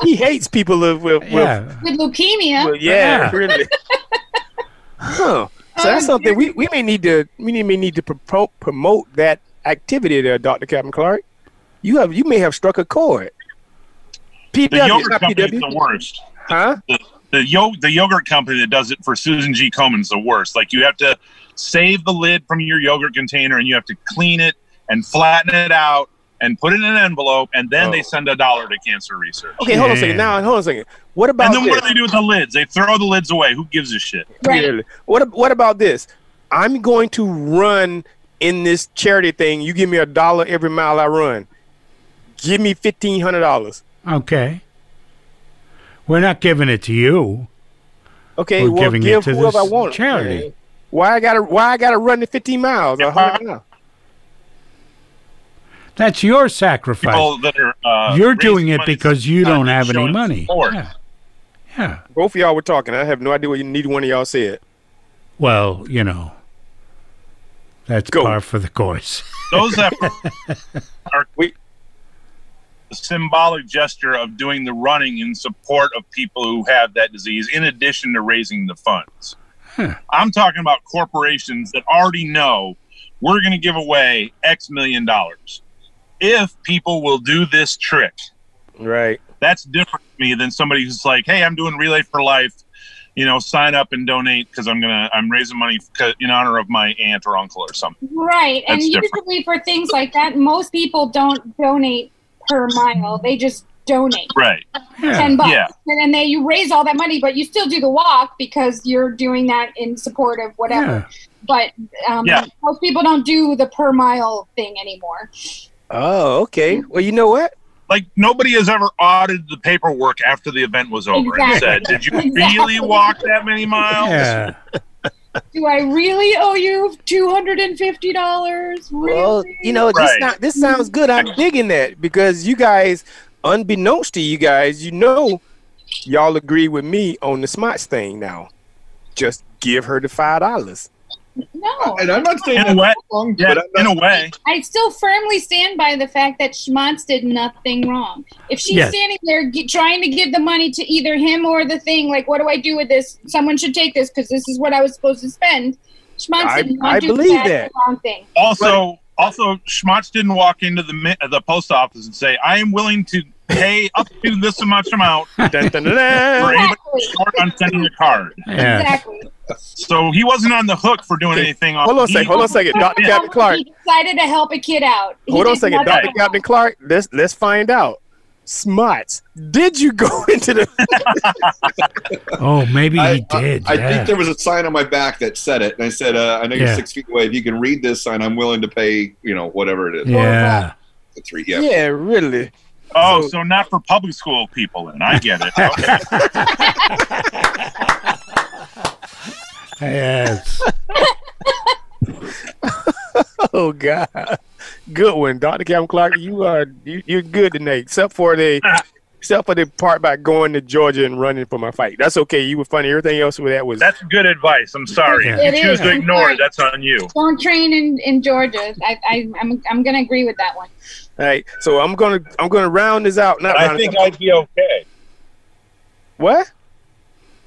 C: he hates people with
G: leukemia.
C: Really. Huh. So that's something we may need to promote that activity there, Dr. Captain Clark. You may have struck a chord.
D: The yogurt company is the worst.
C: Huh?
D: The yogurt company that does it for Susan G. Komen's the worst. Like, you have to save the lid from your yogurt container and you have to clean it and flatten it out and put it in an envelope, and then they send $1 to cancer research.
C: Okay, hold on a second. What about
D: And then what do they do with the lids? They throw the lids away. Who gives a shit?
C: Right. What about this? I'm going to run in this charity thing. You give me $1 every mile I run. Give me $1,500.
B: Okay. We're not giving it to you.
C: Okay,
B: We're
C: well,
B: giving
C: give
B: it to
C: whoever I
B: this
C: want.
B: charity.
C: Why I gotta run the 15 miles or 100 miles?
B: That's your sacrifice.
D: People that are,
B: You're doing
D: raising
B: it
D: money
B: because you don't have any
D: showing
B: money.
D: support.
B: Yeah. Yeah.
C: Both of y'all were talking. I have no idea what neither one of y'all said.
B: Well, you know, that's par for the course.
D: Those efforts are a symbolic gesture of doing the running in support of people who have that disease, in addition to raising the funds. I'm talking about corporations that already know we're going to give away X million dollars if people will do this trick.
C: Right.
D: That's different to me than somebody who's like, hey, I'm doing Relay for Life, you know, sign up and donate because I'm raising money in honor of my aunt or uncle or something.
G: Right.
D: That's
G: and
D: different.
G: usually for things like that, most people don't donate per mile. They just donate.
D: Right.
G: $10.
D: Yeah.
G: And then you raise all that money, but you still do the walk because you're doing that in support of whatever. But most people don't do the per mile thing anymore.
C: Oh, okay. Well, you know what?
D: Like, nobody has ever audited the paperwork after the event was over and said, did you really walk that many miles?
B: Yeah.
G: Do I really owe you $250? Really?
C: Well, you know, this sounds good. I'm digging that because you guys, unbeknownst to you guys, you know, y'all agree with me on the smarts thing now. Just give her the $5.
G: No.
F: And I'm not saying
D: In a way,
F: wrong,
D: yeah,
F: but
D: in a way.
G: I still firmly stand by the fact that Schmantz did nothing wrong. If she's standing there trying to give the money to either him or the thing, like, what do I do with this? Someone should take this because this is what I was supposed to spend. Schmantz did not do the wrong thing.
D: Also, Schmantz didn't walk into the post office and say, I am willing to pay up to this amount for even short on sending a card.
B: Yeah.
G: Exactly.
D: So he wasn't on the hook for doing anything.
C: Hold on a second. Dr. Captain Clark.
G: He decided to help a kid out.
C: Hold on a second. Dr. Captain Clark, let's find out. Smarts, did you go into the...
B: Oh, maybe he did.
F: I think there was a sign on my back that said it. And I said, I know you're 6 feet away. If you can read this sign, I'm willing to pay, you know, whatever it is.
B: Yeah.
C: Yeah, really.
D: Oh, so not for public school people then. I get it. Okay.
B: Yes.
C: Oh God, good one, Dr. Captain Clark. You're good tonight, except for the part about going to Georgia and running for my fight. That's okay. You were funny. Everything else with that was.
D: That's good advice. I'm sorry. If you choose to ignore it, that's on you.
G: Don't train in Georgia. I'm gonna agree with that one.
C: All right, so I'm gonna round this out.
D: I think I'd be okay.
C: What?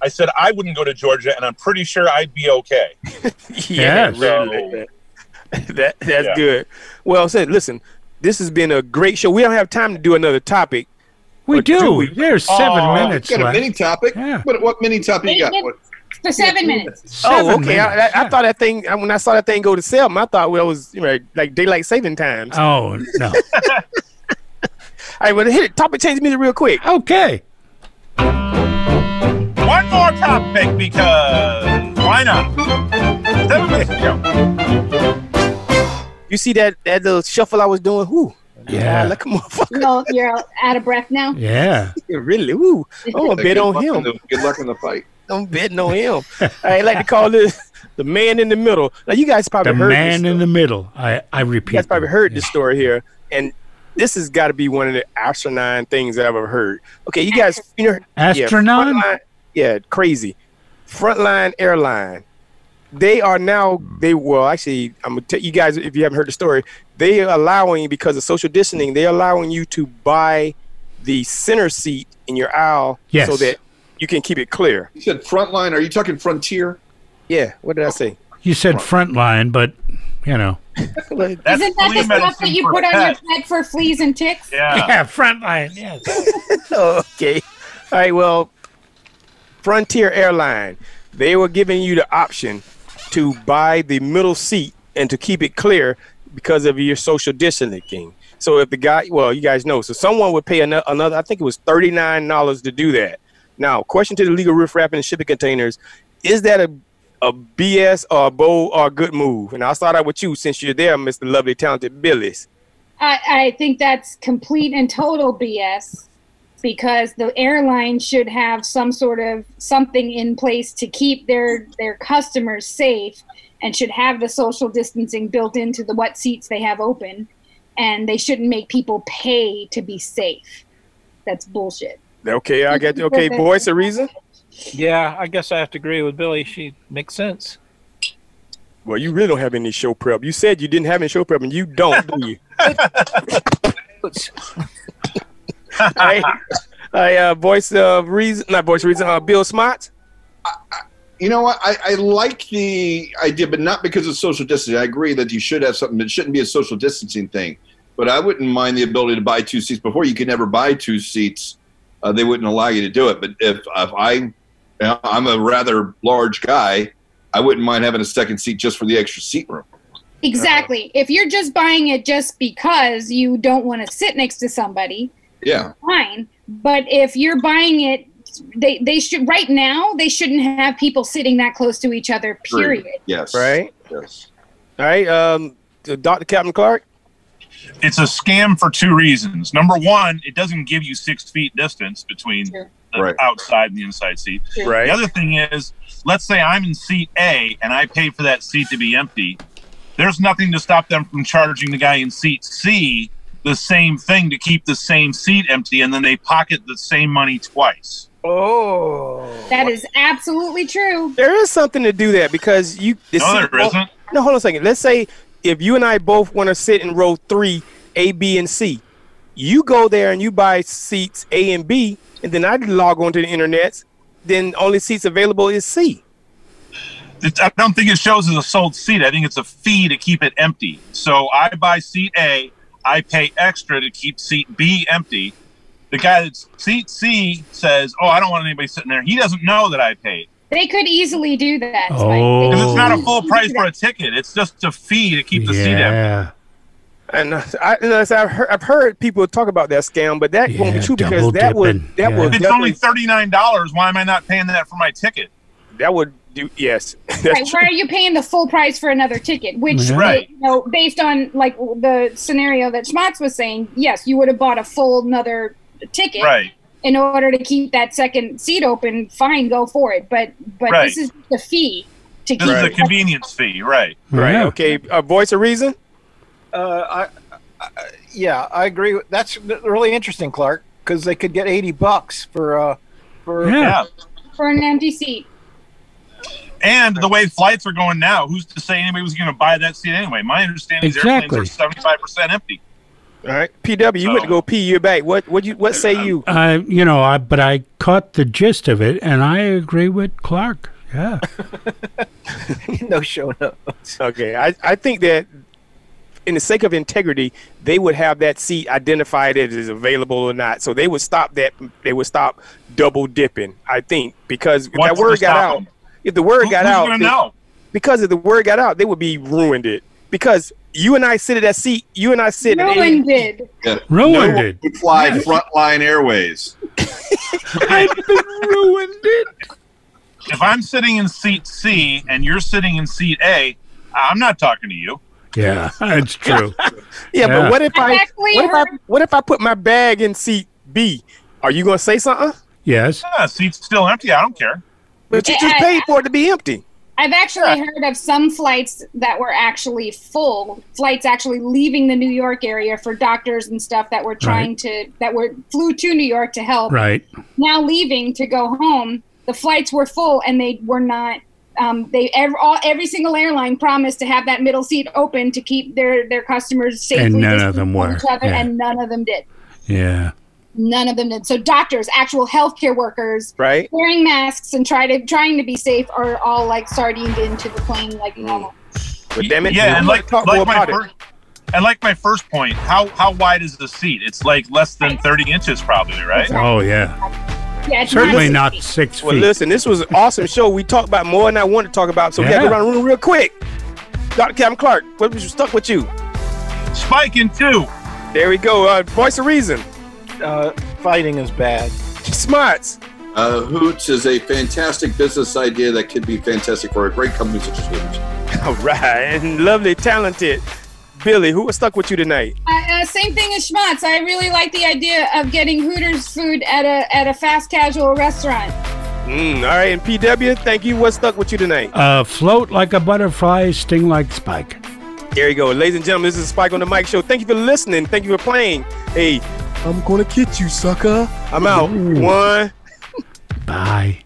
D: I said I wouldn't go to Georgia, and I'm pretty sure I'd be okay.
C: Yeah,
B: Yes.
C: really. That's good. Well, listen, this has been a great show. We don't have time to do another topic.
B: We do. There's 7 minutes
F: You got a
B: left.
F: mini topic?
B: Yeah.
F: What mini topic you got?
G: For 7 minutes.
C: Oh, okay. I thought that thing, when I saw that thing go to 7, I thought it was like daylight saving times.
B: Oh, no.
C: All right, well, hit it. Topic change music real quick.
B: Okay.
D: One more topic because why not? 7 minutes ago.
C: You see that little shuffle I was doing? Whoo.
B: Yeah.
C: Like a motherfucker.
G: You're out of breath now?
B: Yeah.
C: Really? Woo. I'm going to bet on him.
F: Good luck in the fight.
C: I'm betting on him. I like to call this the man in the middle. Now, you guys probably
B: The
C: heard
B: man
C: this
B: in the middle. I repeat.
C: You guys probably heard this story here. And this has got to be one of the asinine things that I've ever heard. Okay, you guys,
B: Astronaut?
C: Crazy. Frontline Airline. They are now, I'm going to tell you guys, if you haven't heard the story, they are allowing, because of social distancing, they're allowing you to buy the center seat in your aisle so that you can keep it clear.
F: You said Frontline. Are you talking Frontier?
C: Yeah. What did I say?
B: You said Frontline, but, you know.
G: Isn't that the stuff that you put on your pet for fleas and ticks?
B: Yeah, Frontline, yes.
C: Okay. All right, well, Frontier Airline, they were giving you the option to buy the middle seat and to keep it clear because of your social distancing. So if the guy, well, you guys know, so someone would pay another, I think it was $39 to do that. Now, question to the legal riffraffing and shipping containers, is that a BS or a bold or a good move? And I'll start out with you since you're there, Mr. Lovely, Talented Billis.
G: I think that's complete and total BS. because the airline should have some sort of something in place to keep their customers safe, and should have the social distancing built into what seats they have open, and they shouldn't make people pay to be safe. That's bullshit.
C: Okay, I get you. Okay, voice a reason?
E: Yeah, I guess I have to agree with Billy. She makes sense.
C: Well, you really don't have any show prep. You said you didn't have any show prep, and you don't, do you? Voice of reason, not voice of reason. Bill Smarts.
F: You know what? I like the idea, but not because of social distancing. I agree that you should have something. It shouldn't be a social distancing thing. But I wouldn't mind the ability to buy 2 seats. Before, you could never buy 2 seats. They wouldn't allow you to do it. But if I'm a rather large guy, I wouldn't mind having a second seat just for the extra seat room.
G: Exactly. If you're just buying it just because you don't want to sit next to somebody,
F: yeah,
G: fine. But if you're buying it, they should right now. They shouldn't have people sitting that close to each other. Period.
F: Yes.
C: Right.
F: Yes.
C: All right. Dr. Captain Clark.
D: It's a scam for 2 reasons. Number one, it doesn't give you 6 feet distance between the outside and the inside seat.
C: Right.
D: The other thing is, let's say I'm in seat A and I pay for that seat to be empty. There's nothing to stop them from charging the guy in seat C the same thing to keep the same seat empty, and then they pocket the same money twice.
C: Oh.
G: That is absolutely true.
C: There is something to do that because you.
D: No, there isn't.
C: No, hold on a second. Let's say if you and I both want to sit in row 3, A, B, and C, you go there and you buy seats A and B, and then I log on to the internet, then only seats available is C.
D: I don't think it shows as a sold seat. I think it's a fee to keep it empty. So I buy seat A, I pay extra to keep seat B empty. The guy that's seat C says, "Oh, I don't want anybody sitting there." He doesn't know that I paid.
G: They could easily do that.
B: Oh.
D: Because it's not a full price for a ticket. It's just a fee to keep the seat empty.
C: And I've heard people talk about that scam, but that won't be true because that would
D: It's only $39. Why am I not paying that for my ticket?
C: That would do yes.
G: Right. Why are you paying the full price for another ticket? Which, based on like the scenario that Schmatz was saying, yes, you would have bought a full another ticket,
D: right?
G: In order to keep that second seat open. Fine, go for it. But this is the fee to keep.
D: This is a convenience fee, right?
C: Right. Yeah. Okay. Voice of reason.
E: Yeah, I agree. That's really interesting, Clark, because they could get $80 for
G: an empty seat.
D: And the way flights are going now, who's to say anybody was going to buy that seat anyway? My understanding is airplanes are 75% empty.
C: All right, PW, you went to go pee. You're back. What say you?
B: But I caught the gist of it, and I agree with Clark. Yeah.
E: No show notes.
C: Okay, I think that in the sake of integrity, they would have that seat identified as available or not. So they would stop that. They would stop double dipping. I think because if that word got out, if the word got out, because if the word got out, they would be ruined it. Because you and I sit at that seat. You and I sit.
G: Ruined it.
F: Yeah.
B: Ruined it.
F: We fly Frontline Airways.
B: I've been ruined it.
D: If I'm sitting in seat C and you're sitting in seat A, I'm not talking to you.
B: Yeah, that's true.
C: Yeah, but what if I put my bag in seat B? Are you going to say something?
B: Yes.
D: Yeah, seat's still empty. I don't care.
C: But you just paid for it to be empty.
G: I've actually heard of some flights that were actually full. Flights actually leaving the New York area for doctors and stuff that were trying flew to New York to help.
B: Right.
G: Now leaving to go home, the flights were full and they were not. Every single airline promised to have that middle seat open to keep their customers safely.
B: And none of them were.
G: And none of them did.
B: Yeah.
G: None of them did. So doctors, actual healthcare workers, wearing masks and trying to be safe, are all like sardined into the plane like normal.
C: But damn it,
D: yeah, and like my first point, how wide is the seat? It's like less than 30 inches, probably, right?
B: Oh yeah.
G: Yeah, it's
B: certainly not 6 feet.
C: Well, listen, this was an awesome show. We talked about more than I wanted to talk about, so we got to go around the room real quick. Dr. Captain Clark, what was stuck with you?
D: Spike in 2.
C: There we go. Voice of reason.
E: Fighting is bad.
C: Smarts.
F: Hoots is a fantastic business idea that could be fantastic for a great company such as Hoots.
C: All right, and lovely, talented Billy, who was stuck with you tonight?
G: Same thing as Schmatz. I really like the idea of getting Hooters food at a fast casual restaurant.
C: All right, and PW, thank you. What's stuck with you tonight?
B: Float like a butterfly, sting like Spike.
C: There you go. Ladies and gentlemen, this is Spike on the Mic Show. Thank you for listening. Thank you for playing. Hey, I'm going to get you, sucker. I'm out. One.
B: Bye.